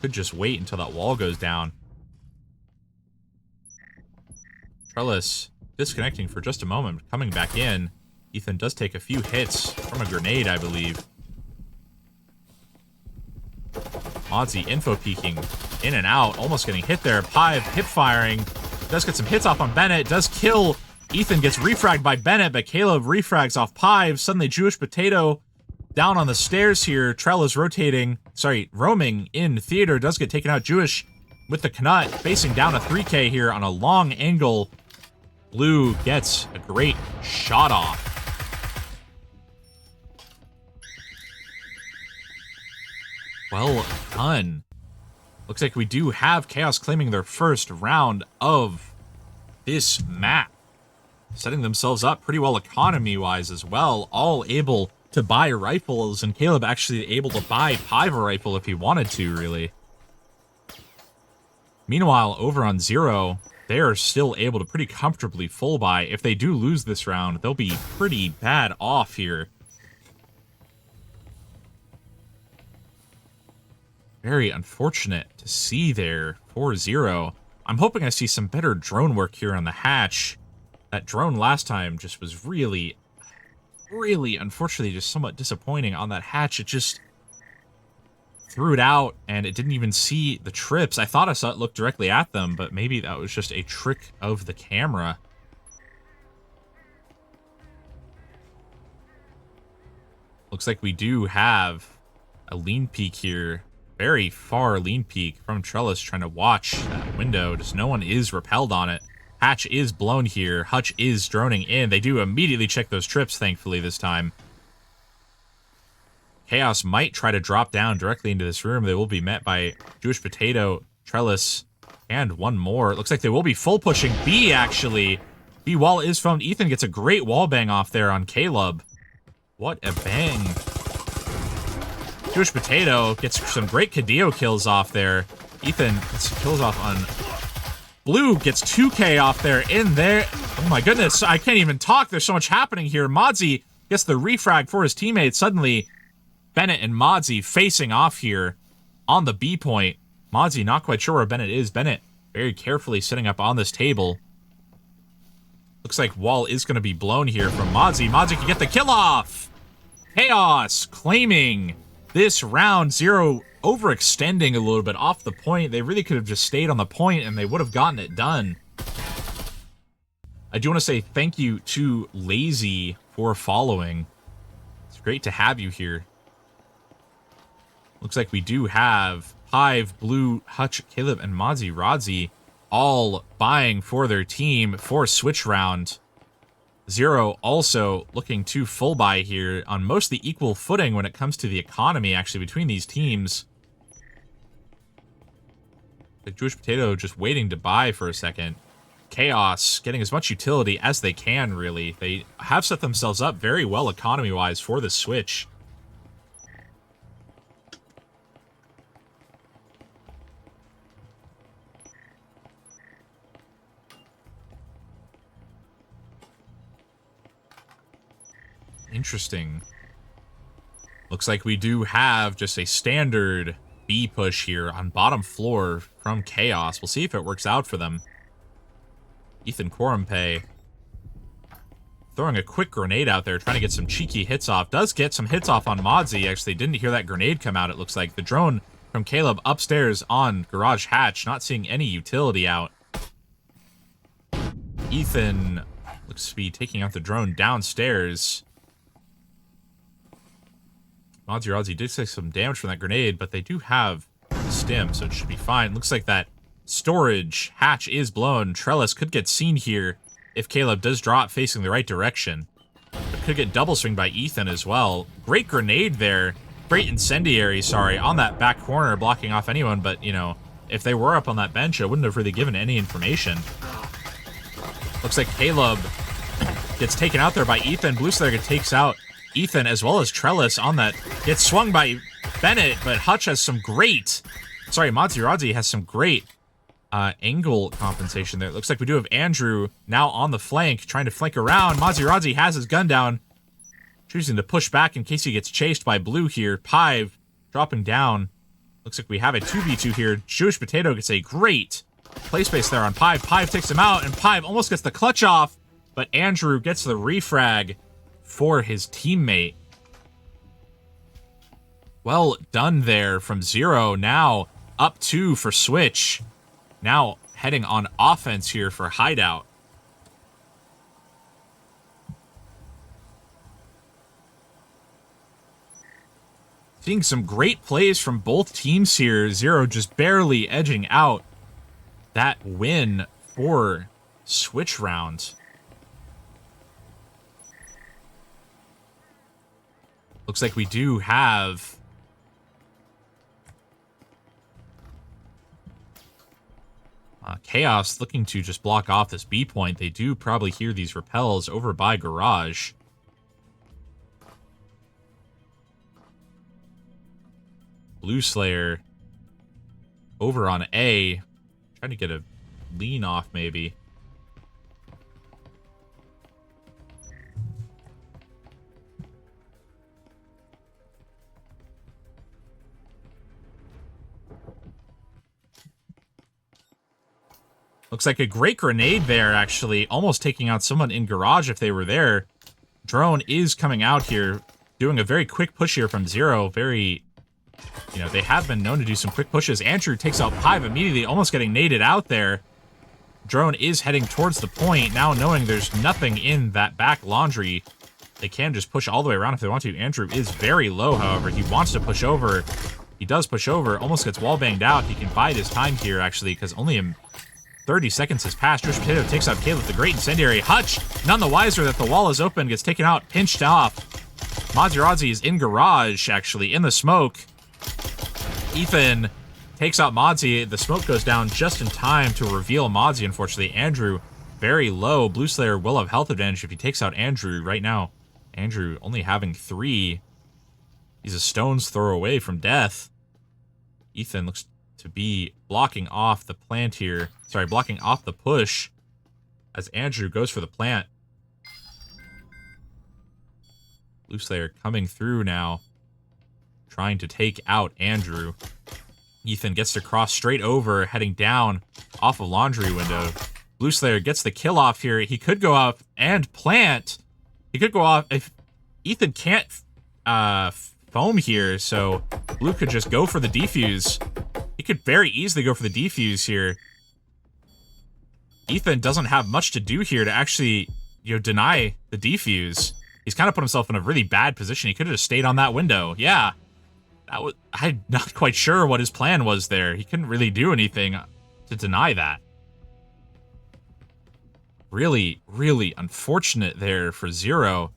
S2: Could just wait until that wall goes down. Trellis disconnecting for just a moment, coming back in. Ethan does take a few hits from a grenade, I believe. Mozzie info peeking in and out, almost getting hit there. Pive hip firing, does get some hits off on Bennett, does kill. Ethan gets refragged by Bennett, but Caleb refrags off Pive. Suddenly Jewish Potato down on the stairs here. Trell is roaming in theater, does get taken out. Jewish with the Knut, facing down a 3K here on a long angle. Blue gets a great shot off. Well done. Looks like we do have Khaos claiming their first round of this map. Setting themselves up pretty well economy-wise as well. All able to buy rifles, and Caleb actually able to buy Pive a rifle if he wanted to, really. Meanwhile, over on ZER0, they are still able to pretty comfortably full buy. If they do lose this round, they'll be pretty bad off here. Very unfortunate to see there for ZER0. I'm hoping I see some better drone work here on the hatch. That drone last time just was really, unfortunately, just somewhat disappointing on that hatch. It just threw it out, and it didn't even see the trips. I thought I saw it look directly at them, but maybe that was just a trick of the camera. Looks like we do have a lean peek here. Very far lean peek from Trellis trying to watch that window. Just no one is repelled on it. Hatch is blown here. Hutch is droning in. They do immediately check those trips, thankfully, this time. Khaos might try to drop down directly into this room. They will be met by Jewish Potato, Trellis, and one more. It looks like they will be full pushing B, actually. B wall is foamed. Ethan gets a great wall bang off there on Caleb. What a bang. Jewish Potato gets some great Cadillo kills off there. Ethan gets kills off on Blue, gets 2K off there in there. Oh my goodness, I can't even talk. There's so much happening here. Mozzie gets the refrag for his teammates. Suddenly, Bennett and Mozzie facing off here on the B point. Mozzie not quite sure where Bennett is. Bennett very carefully sitting up on this table. Looks like wall is going to be blown here from Mozzie. Mozzie can get the kill off. Khaos claiming this round. ZER0 overextending a little bit off the point. They really could have just stayed on the point and they would have gotten it done. I do want to say thank you to Lazy for following. It's great to have you here. Looks like we do have Hive, Blue, Hutch, Caleb, and Mazi all buying for their team for switch round. ZER0 also looking to full buy here on mostly equal footing when it comes to the economy, actually, between these teams. The Jewish Potato just waiting to buy for a second. Khaos getting as much utility as they can, really. They have set themselves up very well economy-wise for the switch. Interesting. Looks like we do have just a standard B push here on bottom floor from Khaos. We'll see if it works out for them. Ethan Korumpe throwing a quick grenade out there, trying to get some cheeky hits off. Does get some hits off on Modzi. Actually, didn't hear that grenade come out, it looks like. The drone from Caleb upstairs on garage hatch, not seeing any utility out. Ethan looks to be taking out the drone downstairs. Modzi did take some damage from that grenade, but they do have stim, so it should be fine. Looks like that storage hatch is blown. Trellis could get seen here if Caleb does drop facing the right direction. But could get double swing by Ethan as well. Great grenade there. Great incendiary, sorry, on that back corner, blocking off anyone, but, you know, if they were up on that bench, it wouldn't have really given any information. Looks like Caleb gets taken out there by Ethan. Blue Slayer takes out Ethan as well as Trellis on that. Gets swung by Bennett, but Hutch has some great... Sorry, Modzi has some great angle compensation there. It looks like we do have Andrew now on the flank, trying to flank around. Modzi has his gun down, choosing to push back in case he gets chased by Blue here. Pive dropping down. Looks like we have a 2v2 here. Jewish Potato gets a great play space there on Pive. Pive takes him out, and Pive almost gets the clutch off, but Andrew gets the refrag for his teammate. Well done there from ZER0. Now up 2 for Switch. Now heading on offense here for Hideout. Seeing some great plays from both teams here. ZER0 just barely edging out that win for Switch round. Looks like we do have Khaos looking to just block off this B point. They do probably hear these repels over by garage. Blue Slayer over on A. Trying to get a lean off maybe. Looks like a great grenade there, actually. Almost taking out someone in garage if they were there. Drone is coming out here, doing a very quick push here from ZER0. Very, you know, they have been known to do some quick pushes. Andrew takes out Pive immediately, almost getting naded out there. Drone is heading towards the point, now knowing there's nothing in that back laundry. They can just push all the way around if they want to. Andrew is very low, however. He wants to push over. He does push over, almost gets wall banged out. He can bide his time here, actually, because only 30 seconds has passed. Jewish Potato takes out Caleb with the great incendiary. Hutch, none the wiser that the wall is open, gets taken out, pinched off. Modzi is in garage, actually, in the smoke. Ethan takes out Modzi. The smoke goes down just in time to reveal Modzi, unfortunately. Andrew, very low. Blue Slayer will have health advantage if he takes out Andrew right now. Andrew only having 3. He's a stone's throw away from death. Ethan looks to be blocking off the plant here. Sorry, blocking off the push as Andrew goes for the plant. Blue Slayer coming through now, trying to take out Andrew. Ethan gets to cross straight over, heading down off of laundry window. Blue Slayer gets the kill off here. He could go up and plant. He could go off if Ethan can't foam here, so blue could just go for the defuse. He could very easily go for the defuse here. Ethan doesn't have much to do here to actually, deny the defuse. He's kind of put himself in a really bad position. He could have just stayed on that window. Yeah. I'm not quite sure what his plan was there. He couldn't really do anything to deny that. Really, really unfortunate there for ZER0.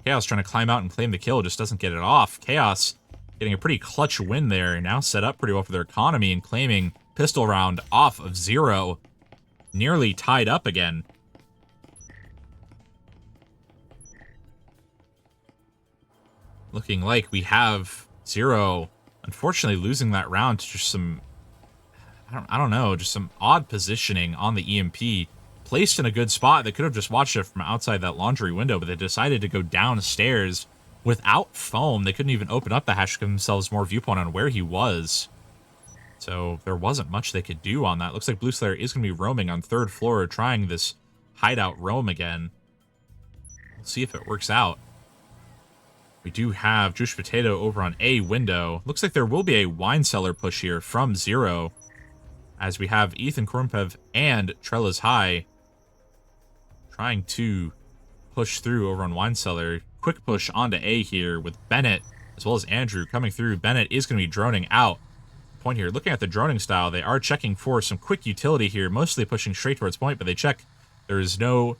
S2: Khaos trying to climb out and claim the kill, just doesn't get it off. Khaos getting a pretty clutch win there, now set up pretty well for their economy and claiming pistol round off of ZER0. Nearly tied up again. Looking like we have ZER0, unfortunately, losing that round to just some, I don't know, just some odd positioning on the EMP. Placed in a good spot. They could have just watched it from outside that laundry window, but they decided to go downstairs without foam. They couldn't even open up the hatch to give themselves more viewpoint on where he was. So there wasn't much they could do on that. Looks like Blue Slayer is going to be roaming on 3rd floor, trying this hideout roam again. We'll see if it works out. We do have Juice Potato over on A window. Looks like there will be a wine cellar push here from ZER0, as we have Ethan Kornpev and Trellis High trying to push through over on wine cellar. Quick push onto A here with Bennett as well as Andrew coming through. Bennett is going to be droning out. Point here, looking at the droning style, they are checking for some quick utility here, mostly pushing straight towards point, but they check. There's no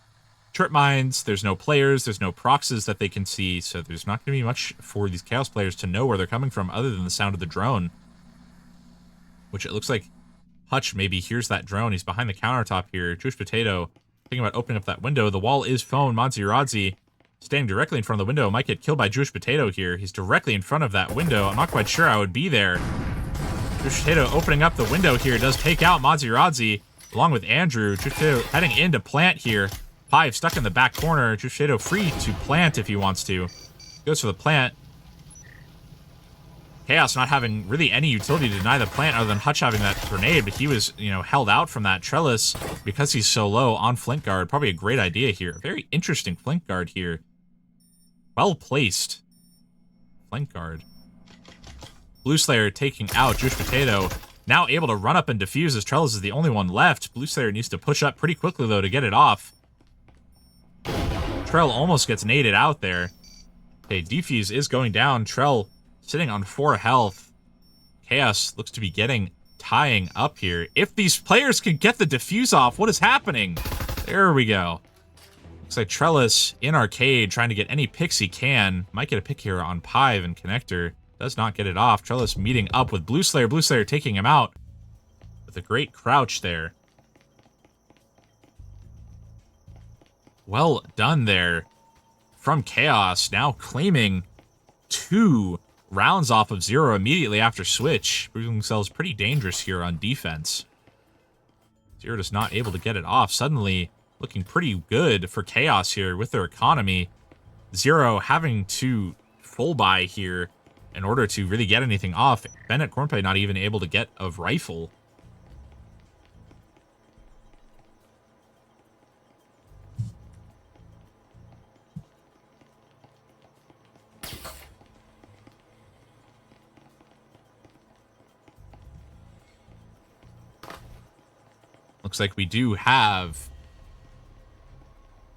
S2: trip mines, there's no players, there's no proxies that they can see, so there's not going to be much for these Chaos players to know where they're coming from other than the sound of the drone. Which it looks like Hutch maybe hears that drone. He's behind the countertop here. Jewish Potato thinking about opening up that window. The wall is foam. Modzi standing directly in front of the window. Might get killed by Jewish Potato here. He's directly in front of that window. I'm not quite sure I would be there. Jewish Potato opening up the window here does take out Modzi along with Andrew. Jewish Potato heading into plant here. Pive stuck in the back corner. Jewish Potato free to plant if he wants to. Goes for the plant. Khaos not having really any utility to deny the plant other than Hutch having that grenade, but he was, held out from that trellis because he's so low on flank guard. Probably a great idea here. Very interesting flank guard here. Well placed. Flank guard. Blue Slayer taking out Jewish Potato. Now able to run up and defuse as Trellis is the only one left. Blue Slayer needs to push up pretty quickly, though, to get it off. Trell almost gets naded out there. Okay, defuse is going down. Trell sitting on 4 health. Khaos looks to be tying up here. If these players can get the defuse off, what is happening? There we go. Looks like Trellis in arcade trying to get any picks he can. Might get a pick here on Pive and Connector. Does not get it off. Trellis meeting up with Blue Slayer. Blue Slayer taking him out with a great crouch there. Well done there from Khaos. Now claiming 2 rounds off of ZER0 immediately after switch, proving themselves pretty dangerous here on defense. ZER0 just not able to get it off. Suddenly looking pretty good for Khaos here with their economy. ZER0 having to full buy here in order to really get anything off. Bennett Cornpay not even able to get a rifle. Looks like we do have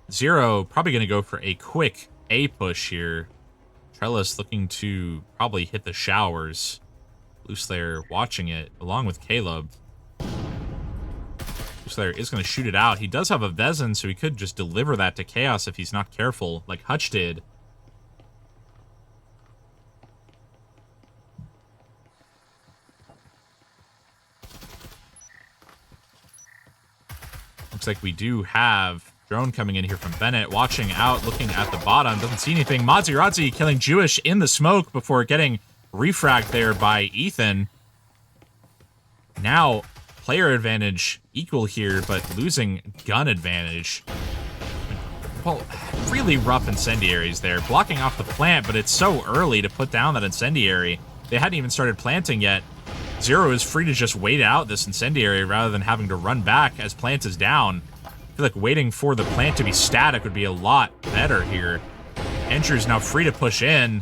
S2: ZER0 probably going to go for a quick A push here. Trellis looking to probably hit the showers. Blue Slayer watching it along with Caleb. Blue Slayer is going to shoot it out. He does have a Vezin, so he could just deliver that to Khaos if he's not careful, like Hutch did. Looks like we do have drone coming in here from Bennett, watching out, looking at the bottom, doesn't see anything. Modzi killing Jewish in the smoke before getting refragged there by Ethan. Now, player advantage equal here, but losing gun advantage. Well, really rough incendiaries there. Blocking off the plant, but it's so early to put down that incendiary. They hadn't even started planting yet. ZER0 is free to just wait out this incendiary rather than having to run back as plant is down. I feel like waiting for the plant to be static would be a lot better here. Andrew's now free to push in.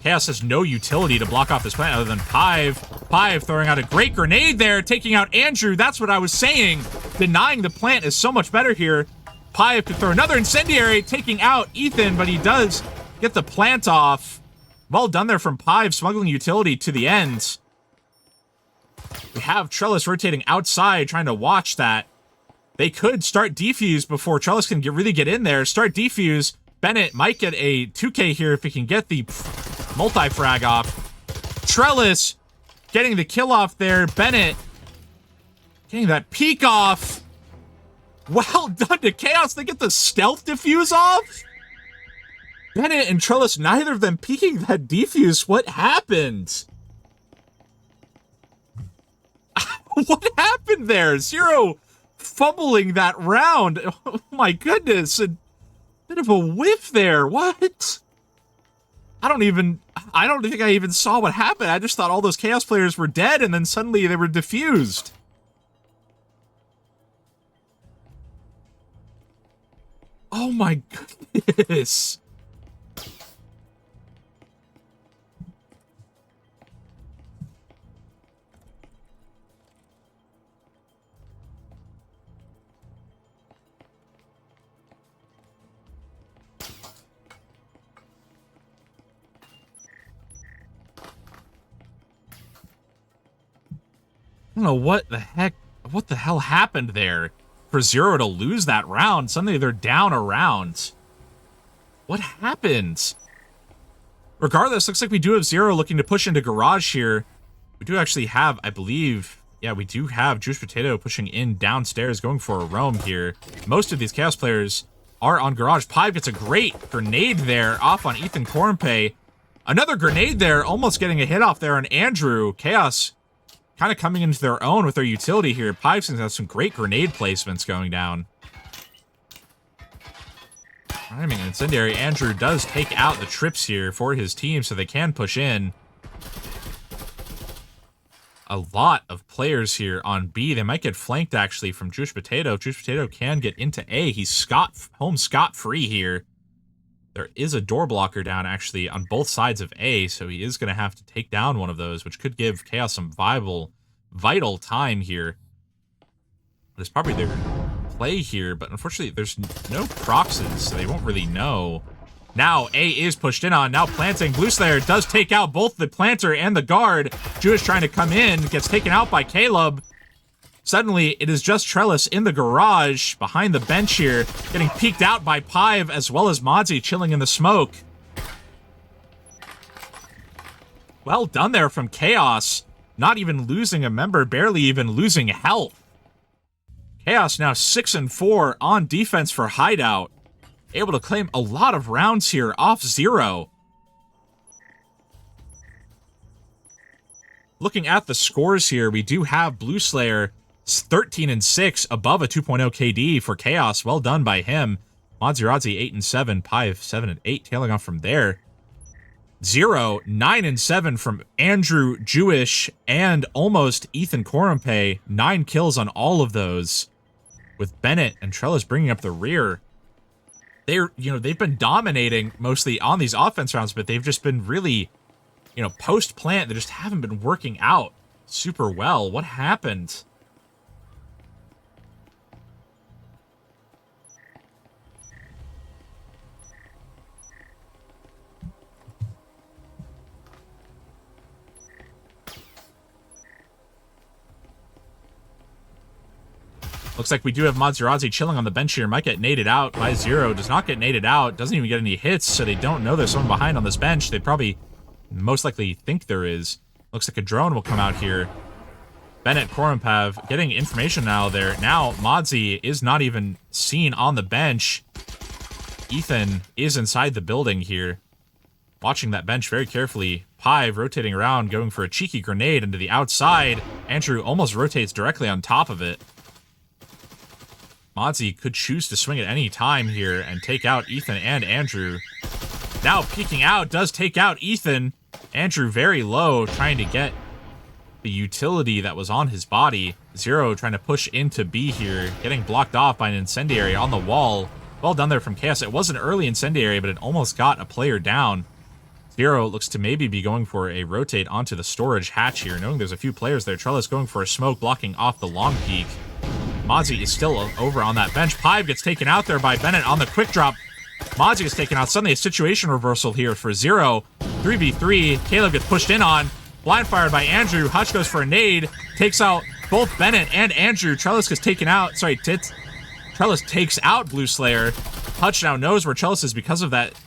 S2: Khaos has no utility to block off this plant other than Pive. Pive throwing out a great grenade there, taking out Andrew. That's what I was saying. Denying the plant is so much better here. Pive could throw another incendiary, taking out Ethan, but he does get the plant off. Well done there from Pive, smuggling utility to the end. We have Trellis rotating outside, trying to watch that. They could start defuse before Trellis can really get in there. Start defuse. Bennett might get a 2K here if he can get the multi-frag off. Trellis getting the kill off there. Bennett getting that peek off. Well done to Khaos. They get the stealth diffuse off. Bennett and Trellis, neither of them peeking that defuse. What happened? What happened there? ZER0 fumbling that round. Oh my goodness. A bit of a whiff there. What? I don't think I even saw what happened. I just thought all those Khaos players were dead and then suddenly they were diffused. Oh my goodness. I don't know what the hell happened there for ZER0 to lose that round. Suddenly they're down a round. What happened? Regardless, looks like we do have ZER0 looking to push into garage here. We do actually have, I believe, yeah, we do have Juice Potato pushing in downstairs, going for a roam here. Most of these Khaos players are on garage. Pive gets a great grenade there off on Ethan Corumpe. Another grenade there, almost getting a hit off there on Andrew. Khaos kind of coming into their own with their utility here. Pive seems to have some great grenade placements going down. I mean, incendiary. Andrew does take out the trips here for his team so they can push in. A lot of players here on B. They might get flanked, actually, from Juice Potato. Juice Potato can get into A. He's home scot-free here. There is a door blocker down, actually, on both sides of A, so he is going to have to take down one of those, which could give Khaos some vital time here. There's probably their play here, but unfortunately, there's no proxies, so they won't really know. Now, A is pushed in on. Now, planting. Blue Slayer does take out both the planter and the guard. Jewish trying to come in, gets taken out by Caleb. Suddenly, it is just Trellis in the garage, behind the bench here, getting peeked out by Pive, as well as Modzy chilling in the smoke. Well done there from Khaos. Not even losing a member, barely even losing health. Khaos now 6-4 on defense for Hideout. Able to claim a lot of rounds here off ZER0. Looking at the scores here, we do have Blue Slayer 13-6, above a 2.0 KD for Khaos. Well done by him. Modzy 8-7, Pive 7-8, tailing off from there. ZER0 9-7 from Andrew, Jewish, and almost Ethan Corumpe. 9 kills on all of those, with Bennett and Trellis bringing up the rear. They've been dominating mostly on these offense rounds, but they've just been really, post-plant, they just haven't been working out super well. What happened? Looks like we do have Modzy chilling on the bench here. Might get naded out by ZER0. Does not get naded out. Doesn't even get any hits, so they don't know there's someone behind on this bench. They probably most likely think there is. Looks like a drone will come out here. Bennett, Korumpav getting information now there. Now, Modzy is not even seen on the bench. Ethan is inside the building here, watching that bench very carefully. Pive rotating around, going for a cheeky grenade into the outside. Andrew almost rotates directly on top of it. Modzy could choose to swing at any time here and take out Ethan and Andrew. Now peeking out, does take out Ethan. Andrew very low, trying to get the utility that was on his body. ZER0 trying to push into B here, getting blocked off by an incendiary on the wall. Well done there from Khaos. It was an early incendiary, but it almost got a player down. ZER0 looks to maybe be going for a rotate onto the storage hatch here, knowing there's a few players there. Trellis going for a smoke, blocking off the long peek. Mozzie is still over on that bench. Pive gets taken out there by Bennett on the quick drop. Mozzie is taken out. Suddenly a situation reversal here for ZER0. 3v3. Caleb gets pushed in on. Blind fired by Andrew. Hutch goes for a nade. Takes out both Bennett and Andrew. Trellis gets taken out. Sorry, Trellis takes out Blue Slayer. Hutch now knows where Trellis is because of that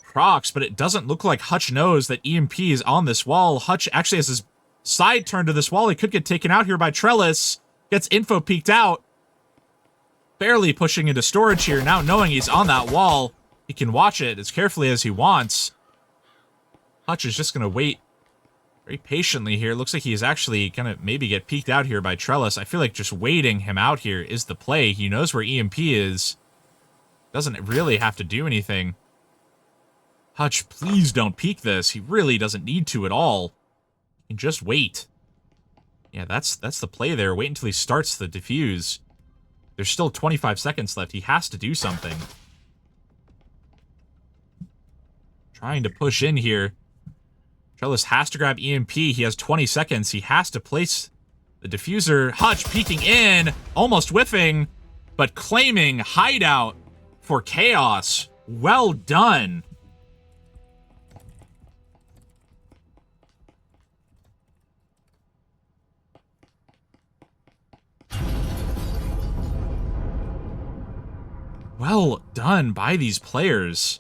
S2: procs, but it doesn't look like Hutch knows that EMP is on this wall. Hutch actually has his side turned to this wall. He could get taken out here by Trellis. Gets info peeked out. Barely pushing into storage here. Now knowing he's on that wall, he can watch it as carefully as he wants. Hutch is just going to wait very patiently here. Looks like he's actually going to maybe get peeked out here by Trellis. I feel like just waiting him out here is the play. He knows where EMP is. Doesn't really have to do anything. Hutch, please don't peek this. He really doesn't need to at all. He can just wait. Yeah, that's the play there. Wait until he starts the defuse. There's still 25 seconds left. He has to do something. Trying to push in here. Trellis has to grab EMP. He has 20 seconds. He has to place the diffuser. Hutch peeking in, almost whiffing, but claiming hideout for Khaos. Well done. Well done by these players.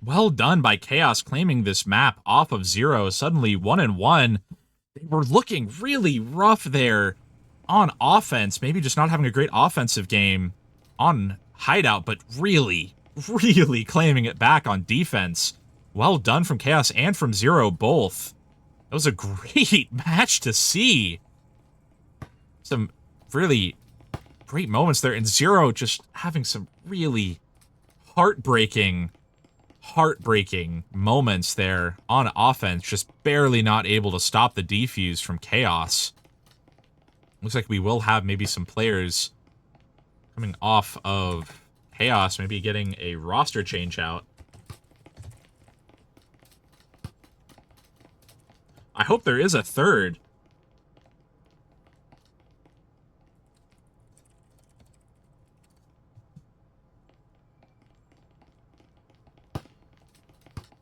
S2: Well done by Khaos claiming this map off of ZER0. Suddenly 1-1. They were looking really rough there on offense. Maybe just not having a great offensive game on hideout, but really claiming it back on defense. Well done from Khaos and from ZER0 both. That was a great match to see. Some really great moments there, and ZER0 just having some really heartbreaking moments there on offense, just barely not able to stop the defuse from Khaos. Looks like we will have maybe some players coming off of Khaos, maybe getting a roster change out. I hope there is a third.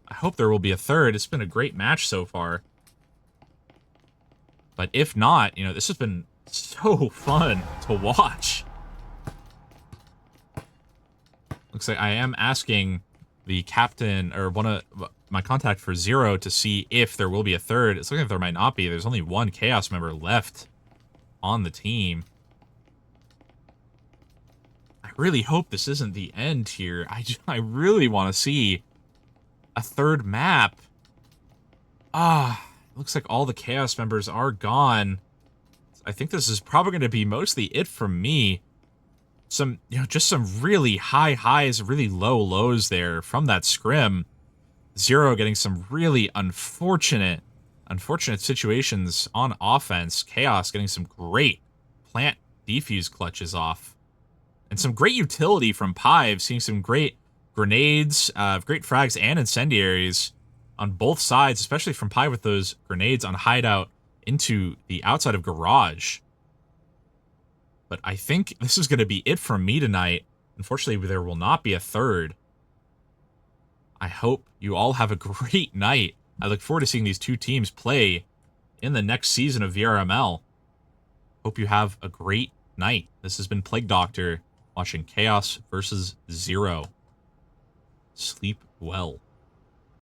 S2: I hope there will be a third. It's been a great match so far. But if not, you know, this has been so fun to watch. Looks like I am asking the captain, or one of my contact for ZER0, to see if there will be a third. It's looking like there might not be. There's only one Khaos member left on the team. I really hope this isn't the end here. I really want to see a third map. Looks like all the Khaos members are gone. I think this is probably going to be mostly it from me. Just some really high highs, really low lows there from that scrim. ZER0 getting some really unfortunate situations on offense. Khaos getting some great plant defuse clutches off. And some great utility from Pive, seeing some great grenades, great frags and incendiaries on both sides, especially from Pive with those grenades on hideout into the outside of garage. But I think this is going to be it from me tonight. Unfortunately, there will not be a third. I hope you all have a great night. I look forward to seeing these two teams play in the next season of VRML. Hope you have a great night. This has been Plague Doctor watching Khaos versus ZER0. Sleep well.